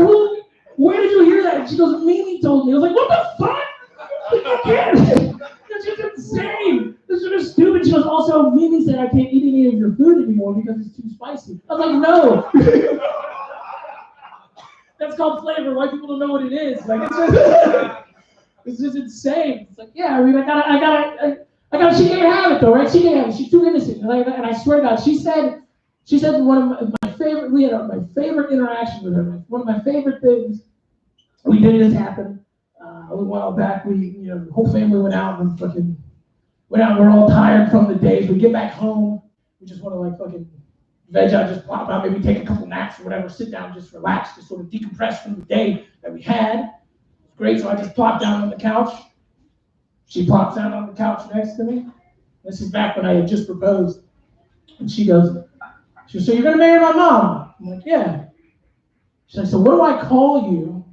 where did you hear that? And she goes, "Mimi told me." I was like, "What the fuck?" That's just insane. This is just stupid. She goes, "Also, Mimi said I can't eat any of your food anymore because it's too spicy." I was like, "No." That's called flavor. White people don't know what it is. Like, it's just insane. It's like, yeah, I mean, I gotta, she can't have it though, right? She can't have it. She's too innocent. And I swear to God, she said one of my favorite, we had my favorite interaction with her. One of my favorite things we did this happen a little while back. The whole family went out and we're all tired from the days. We get back home. We just want to veg out, just plop out, maybe take a couple naps or whatever, sit down, just relax, just sort of decompress from the day that we had. It's great, so I just plopped down on the couch. She plops down on the couch next to me. This is back when I had just proposed. And she goes, so you're gonna marry my mom? I'm like, yeah. She's like, so what do I call you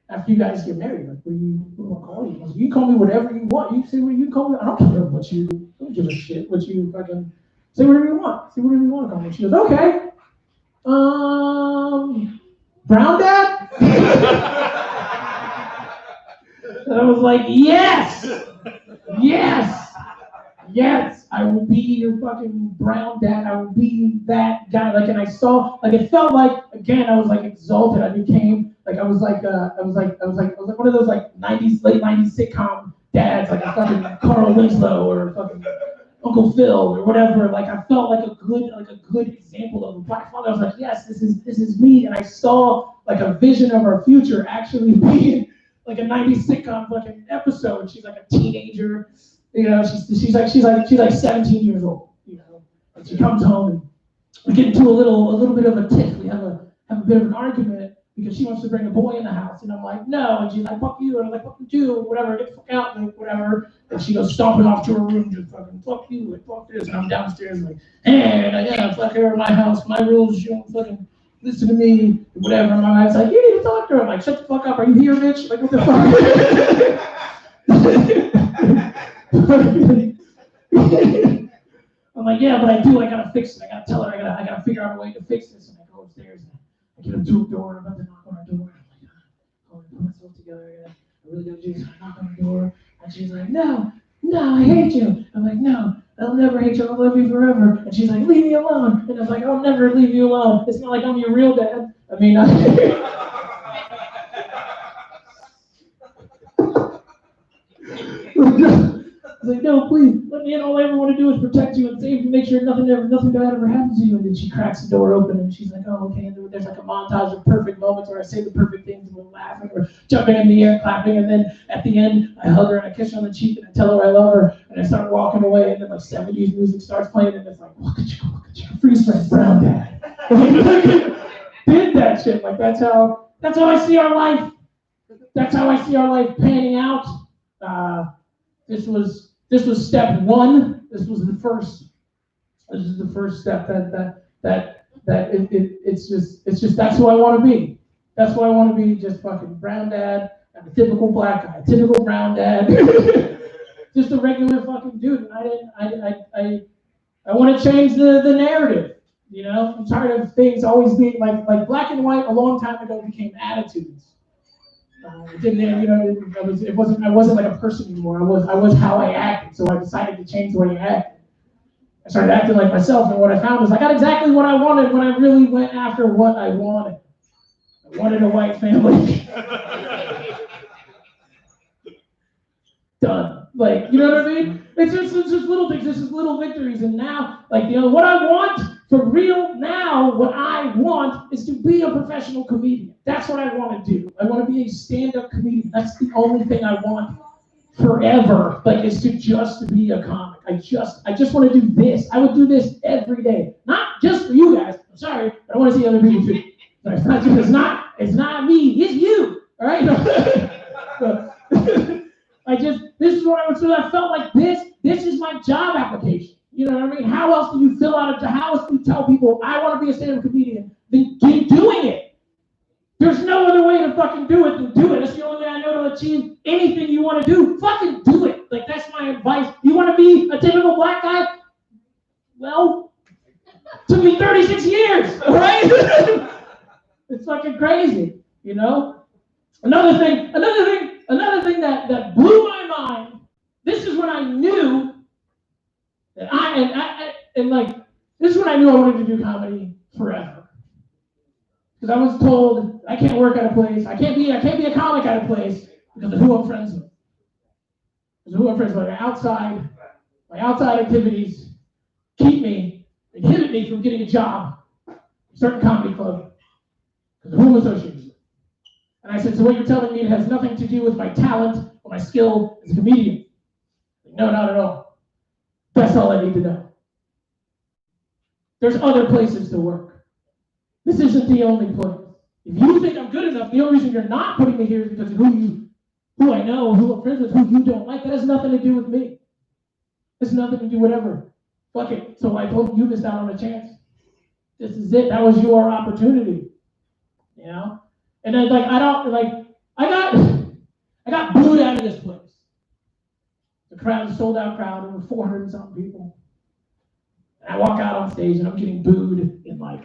after you guys get married? Like, what do I call you? Like, you call me whatever you want. You say what you call me. I don't care what you, I don't give a shit what you fucking, say whatever you want. Say whatever you want to call me. She goes, okay. Brown Dad? And I was like, yes! Yes! Yes, I will be your fucking brown dad. I will be that guy. Like, and I saw, like, it felt like, again, I was like exalted. I became, like, I was like one of those like late 90s sitcom dads, like a fucking Carl Winslow or fucking Uncle Phil or whatever. Like, I felt like a good example of a black father. I was like, yes, this is me. And I saw like a vision of our future actually being like a 90s sitcom fucking episode. She's like a teenager. You know, she's like 17 years old, you know, and she comes home and we get into a little bit of a tiff. We have a bit of an argument because she wants to bring a boy in the house, and I'm like, no, and she's like, fuck you, and I'm like, fuck you too, whatever, get the fuck out, and whatever, and she goes stomping off to her room, just fucking, fuck you, and fuck this, and I'm downstairs like, hey, yeah, fuck her, my house, my rules, you don't fucking listen to me, whatever, and my wife's like, you need to talk to her. I'm like, shut the fuck up, are you here, bitch? Like, what the fuck? I'm like, yeah, but I gotta fix it. I gotta tell her, I gotta figure out a way to fix this. And I go upstairs and I get up to the door, I'm about to knock on her door. I'm like, oh, I put myself together. I really gotta do this. I knock on the door, and she's like, no, I hate you. I'm like, no, I'll never hate you. I'll love you forever. And she's like, leave me alone. And I was like, I'll never leave you alone. It's not like I'm your real dad. I mean, I was like, no, please, let me in. All I ever want to do is protect you and save you, make sure nothing bad ever happens to you. And then she cracks the door open and she's like, oh, okay. And there's like a montage of perfect moments where I say the perfect things and we're laughing, we're jumping in the air, clapping. And then at the end, I hug her and I kiss her on the cheek and I tell her I love her. And I start walking away. And then like 70s music starts playing and it's like, look at you, freeze frame, brown dad. Did that shit. Like that's how I see our life. That's how I see our life panning out. This was step one. This is the first step it's just that's who I want to be. That's who I want to be, just fucking brown dad. I'm a typical black guy, typical brown dad. Just a regular fucking dude. And I want to change the narrative. You know, I'm tired of things always being like black and white a long time ago became attitudes. It didn't, you know, I wasn't like a person anymore. I was how I acted. So I decided to change the way I acted. I started acting like myself, and what I found was I got exactly what I wanted when I really went after what I wanted. I wanted a white family. Done. Like, you know what I mean? It's just little things, it's just little victories. And now, like, you know, what I want for real now, what I want is to be a professional comedian. That's what I want to do. I want to be a stand-up comedian. That's the only thing I want forever, like, is to just be a comic. I just want to do this. I would do this every day. Not just for you guys. I'm sorry, but I want to see other people too. It's not me, it's you. All right? This is what I was doing. I felt like this is my job application. You know what I mean? How else do you fill out how else do you tell people I want to be a stand-up comedian than doing it? There's no other way to fucking do it than do it. That's the only way I know to achieve anything you want to do. Fucking do it. Like, that's my advice. You want to be a typical black guy? Well, it took me 36 years, all right? It's fucking crazy, you know? Another thing that blew my mind, this is when I knew that this is when I knew I wanted to do comedy forever. Because I was told I can't work at a place, I can't be a comic at a place because of who I'm friends with. Because of who I'm friends with. My outside activities inhibit me from getting a job at a certain comedy club because of who I'm associated with. And I said, so what you're telling me, it has nothing to do with my talent or my skill as a comedian? No, not at all. That's all I need to know. There's other places to work. This isn't the only place. If you think I'm good enough, the only reason you're not putting me here is because of who I know, who I'm friends with, who you don't like. That has nothing to do with me. It has nothing to do with whatever. Fuck it. So I told you missed out on a chance. This is it. That was your opportunity. You know? And then I got booed out of this place. The crowd, sold out crowd, over 400 and something people. And I walk out on stage and I'm getting booed in like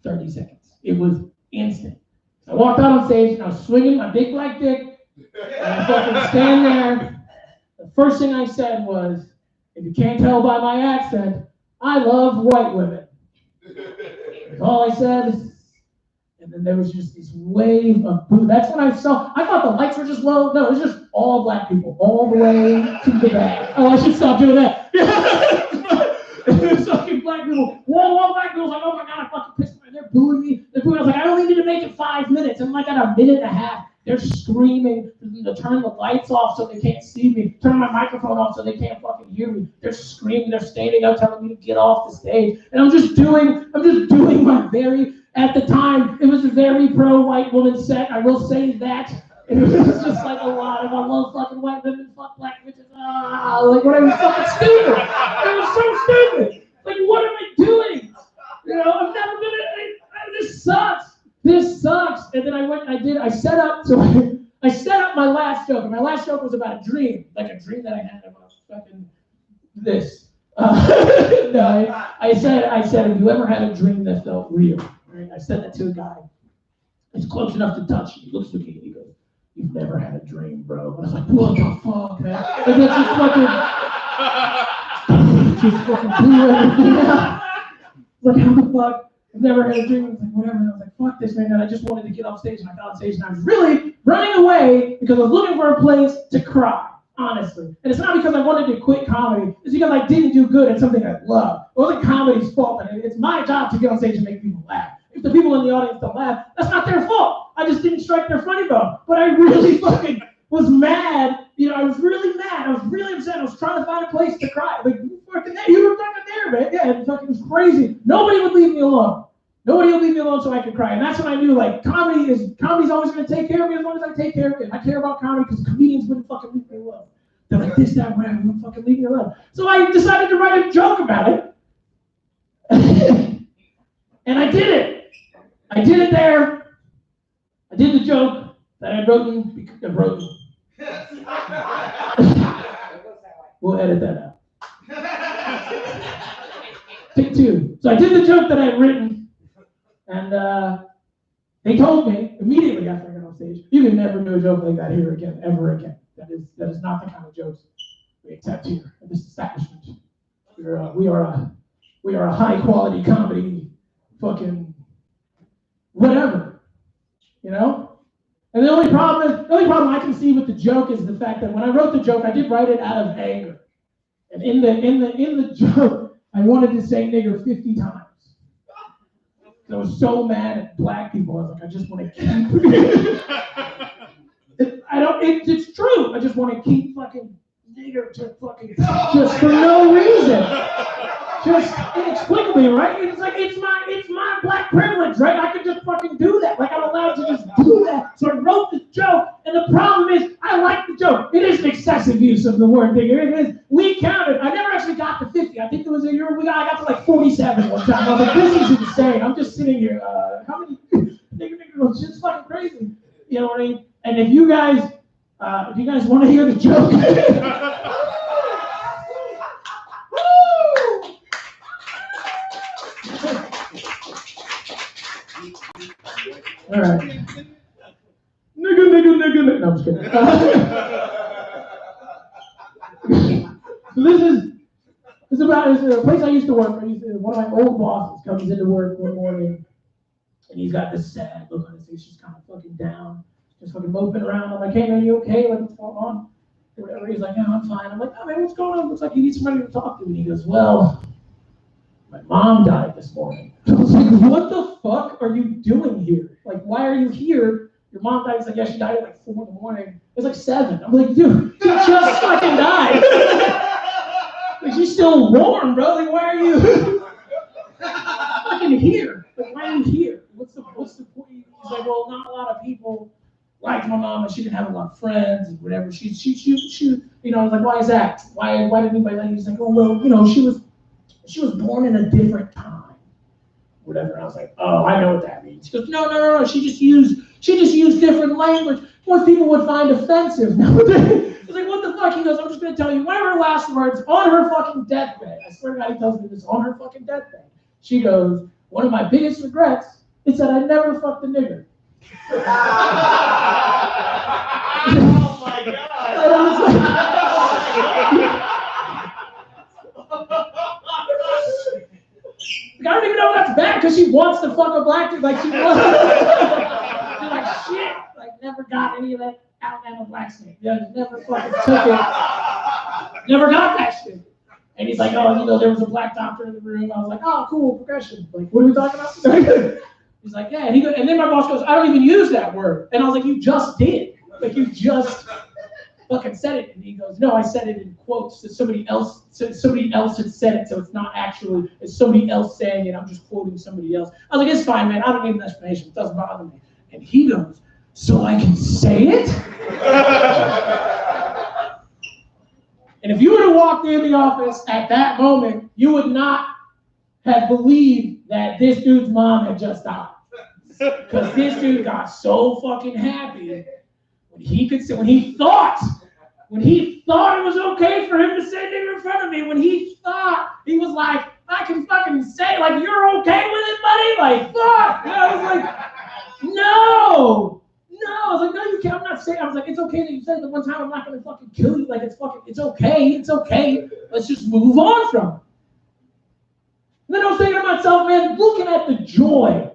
30 seconds. It was instant. So I walked out on stage and I was swinging my big black dick. And I fucking stand there. The first thing I said was, if you can't tell by my accent, I love white women. That's all I said. And then there was just this wave of boo. That's when I thought the lights were just low. No, it was just all black people, all the way to the back. Oh, I should stop doing that. It was fucking black people. All black people was like, oh my God, I fucking pissed me. They're booing me. They're booing. I was like, I only need to make it 5 minutes. And like at a minute and a half, they're screaming to turn the lights off so they can't see me, turn my microphone off so they can't fucking hear me. They're screaming, they're standing up telling me to get off the stage. And I'm just doing my very, at the time, it was a very pro-white woman set. I will say that. And it was just like a lot of, I love fucking white women, fuck black bitches. Like what I was fucking stupid. It was so stupid. Like what am I doing? You know, I'm never gonna, this sucks. This sucks. And then I set up my last joke. And my last joke was about a dream. Like a dream that I had about fucking this. No, I said, have you ever had a dream that felt real? Right? I said that to a guy. It's close enough to touch. He looks at me and he goes, you've never had a dream, bro. And I was like, what the fuck, man? And then just fucking blew everything out. Like, how the fuck? I've never had a dream. I was like, whatever. And I was like, fuck this, man. And I just wanted to get off stage. And I got on stage and I was really running away because I was looking for a place to cry, honestly. And it's not because I wanted to quit comedy. It's because I didn't do good at something I love. It wasn't comedy's fault. And it's my job to get on stage and make people laugh. If the people in the audience don't laugh, that's not their fault. I just didn't strike their funny bone. But I really fucking was mad. You know, I was really mad. I was really upset. I was trying to find a place to cry. Like, you were fucking there, man. Yeah, it fucking was crazy. Nobody would leave me alone. Nobody would leave me alone so I could cry. And that's when I knew, like, comedy's always going to take care of me as long as I take care of it. I care about comedy because comedians wouldn't fucking leave me alone. They're like, this, that, whatever, wouldn't fucking leave me alone. So I decided to write a joke about it. And I did it. I did it there. I did the joke that I wrote. We'll edit that out. Take 2. So I did the joke that I had written, and they told me immediately after I got on stage, you can never do a joke like that here again, ever again. That is not the kind of jokes we accept here at this establishment. We are a high quality comedy, fucking whatever, you know. And the only problem I can see with the joke is the fact that when I wrote the joke, I did write it out of anger. And in the joke, I wanted to say nigger 50 times. I was so mad at black people. I was like, I just want to keep. It's true. I just want to keep fucking nigger to fucking just for no reason. Just inexplicably, right? It's like it's my black privilege, right? I could just fucking do that. Like I'm allowed to just do that. So I wrote this joke, and the problem is I like the joke. It is an excessive use of the word nigger. It is. We counted. I never actually got to 50. I think it was a year. I got to like 47 one time. I was like, this is insane. I'm just sitting here. How many nigger? It's fucking crazy. You know what I mean? And if you guys want to hear the joke. All right. Nigga. No, I'm just kidding. This is a place I used to work. One of my old bosses comes into work one morning, and he's got this sad look on his face. He's kind of fucking down, just fucking moping around. I'm like, hey man, you okay? Like, what's going on? Or whatever. He's like, no, I'm fine. I'm like, oh man, what's going on? Looks like you need somebody to talk to. And he goes, well, my mom died this morning. I was like, what the fuck are you doing here? Like, why are you here? Your mom died. He's like, yeah, she died at like 4 a.m. It's like 7. I'm like, dude, she just fucking died. Like, she's still warm, bro. Like, why are you? even here. Like, why are you here? What's the point? He's like, well, not a lot of people liked my mom, and she didn't have a lot of friends and whatever. She you know, I was like, why is that? Why did anybody like you? He's like, oh, well, you know, she was born in a different time. Whatever. And I was like, oh, I know what that means. She goes, no. She just used different language. Most people would find offensive. Nowadays. I was like, what the fuck? He goes, I'm just gonna tell you one of her last words on her fucking deathbed. I swear to God, he tells me this on her fucking deathbed. She goes, one of my biggest regrets is that I never fucked a nigger. Oh my God. And I was like, I don't even know if that's bad because she wants to fuck a black dude. Like she wants. She's like, shit. Like never got any of that Alabama black snake. Yeah, never fucking took it. Never got that shit. And he's like, oh, you know, there was a black doctor in the room. I was like, oh, cool, progression. Like, what are we talking about? He's like, yeah. And then my boss goes, I don't even use that word. And I was like, you just did. Like, you just fucking said it. And he goes, no, I said it in quotes. So somebody else had said it, so it's not actually, it's somebody else saying it. I'm just quoting somebody else. I was like, it's fine, man. I don't need an explanation. It doesn't bother me. And he goes, so I can say it? And if you would have walked in the office at that moment, you would not have believed that this dude's mom had just died. Because this dude got so fucking happy when he could say, when he thought it was okay for him to say nigger in front of me, when he thought, he was like, I can fucking say, like, you're okay with it, buddy? Like, fuck. And I was like, no. I was like, no, you can't. I'm not saying. I was like, it's okay that you said it the one time. I'm not gonna fucking kill you. Like, it's okay. Let's just move on from it. And then I was thinking to myself, man, looking at the joy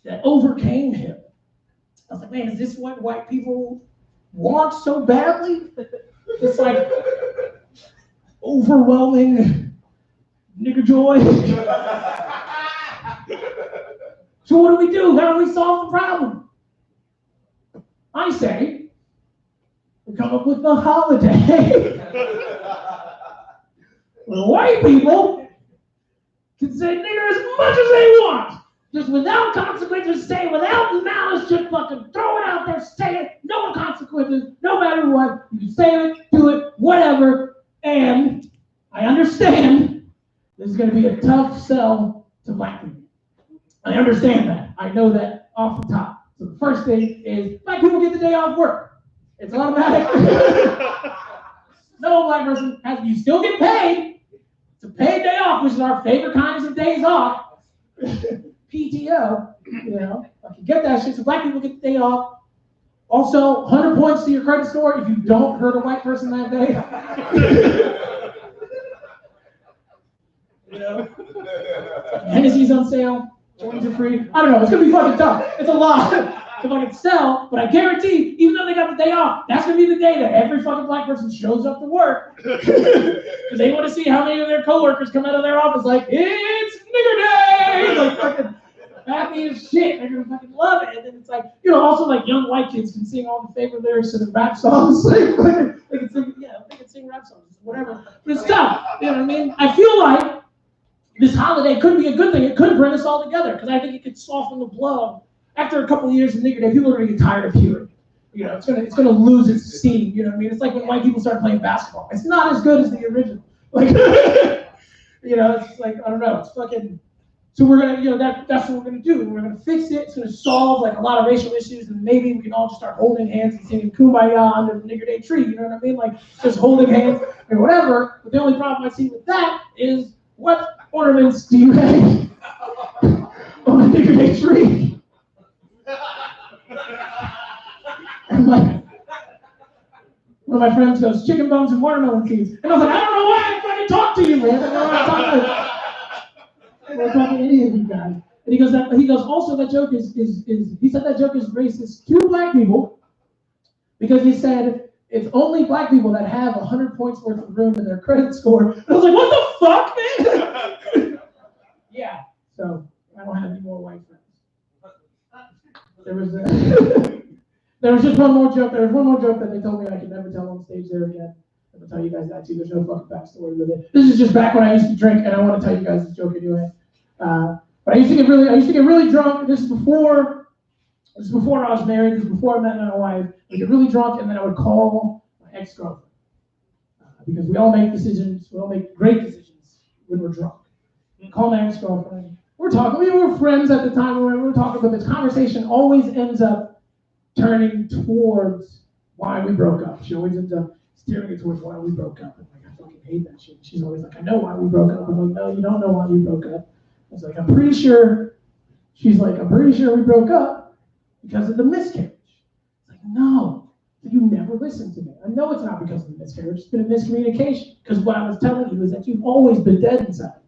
that overcame him. I was like, man, is this what white people want so badly? It's like overwhelming nigger joy. So what do? How do we solve the problem? I say, we come up with a holiday where white people can say nigger as much as they want, just without consequences, say it without malice, just fucking throw it out there, say it, no consequences, no matter what. You can say it, do it, whatever. And I understand this is going to be a tough sell to black people. I understand that. I know that off the top. So the first thing is black people get the day off work. It's automatic. No black person you still get paid. It's a paid day off, which is our favorite kinds of days off. PTO, you know, I can get that shit. So black people get the day off. Also, 100 points to your credit score if you don't hurt a white person that day. You know, Hennessy's on sale. Joints are free. I don't know. It's gonna be fucking tough. It's a lot to fucking sell, but I guarantee, even though they got the day off, that's gonna be the day that every fucking black person shows up to work because they want to see how many of their coworkers come out of their office like, it's nigger day, like fucking happy as shit. They're gonna fucking love it. And then it's like, you know, also like young white kids can sing all the favorite lyrics to the rap songs. they can sing rap songs, whatever. But it's tough. You know what I mean? I feel like this holiday could be a good thing. It could bring us all together because I think it could soften the blow. After a couple of years of nigger day, people are gonna get tired of hearing it. You know, it's gonna lose its steam. You know what I mean? It's like when white people start playing basketball. It's not as good as the original. Like, you know, it's like, I don't know. It's fucking. So we're gonna, you know, that's what we're gonna do. We're gonna fix it. It's gonna solve like a lot of racial issues, and maybe we can all just start holding hands and singing "Kumbaya" under the nigger day tree. You know what I mean? Like just holding hands and whatever. But the only problem I see with that is what ornaments do you hang on the nigger day tree? And like, one of my friends goes, chicken bones and watermelon seeds. And I was like, I don't know why I fucking talk to you, man. I don't know why I don't talk to any of you guys. And he goes, also that joke is he said that joke is racist to black people because he said it's only black people that have 100 points worth of room in their credit score. And I was like, what the fuck, man? Yeah, so I don't have any more white friends. There was just one more joke. There was one more joke that they told me I could never tell on stage there again. I'm gonna tell you guys that too. There's no fucking backstory with it. This is just back when I used to drink, and I want to tell you guys this joke anyway. But I used to get really drunk. This is before I was married. This is before I met my wife. I get really drunk, and then I would call my ex-girlfriend because we all make decisions. We all make great decisions when we're drunk. Call my ex-girlfriend. We're talking. We were friends at the time. We were talking, but this conversation always ends up turning towards why we broke up. She always ends up steering it towards why we broke up. I'm like, I fucking hate that shit. She's always like, I know why we broke up. I'm like, no, you don't know why we broke up. I was like, I'm pretty sure. She's like, I'm pretty sure we broke up because of the miscarriage. It's like, no, you never listened to me. I know it's not because of the miscarriage. It's been a miscommunication. Because what I was telling you is that you've always been dead inside.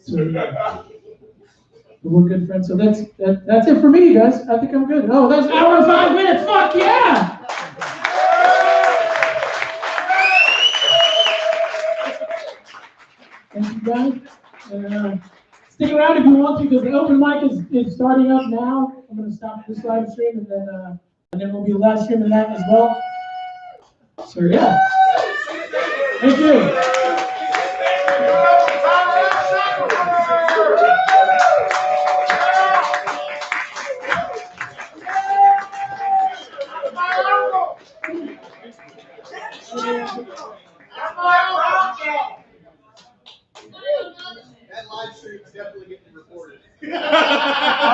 So, yeah. We're good friends. So that's it for me, guys. I think I'm good. Oh, that's an hour and 5 minutes. Fuck yeah! Thank you, guys. Stick around if you want to, because the open mic is starting up now. I'm going to stop this live stream, and then we'll be live streaming that as well. So yeah. Thank you. That live stream is definitely getting recorded.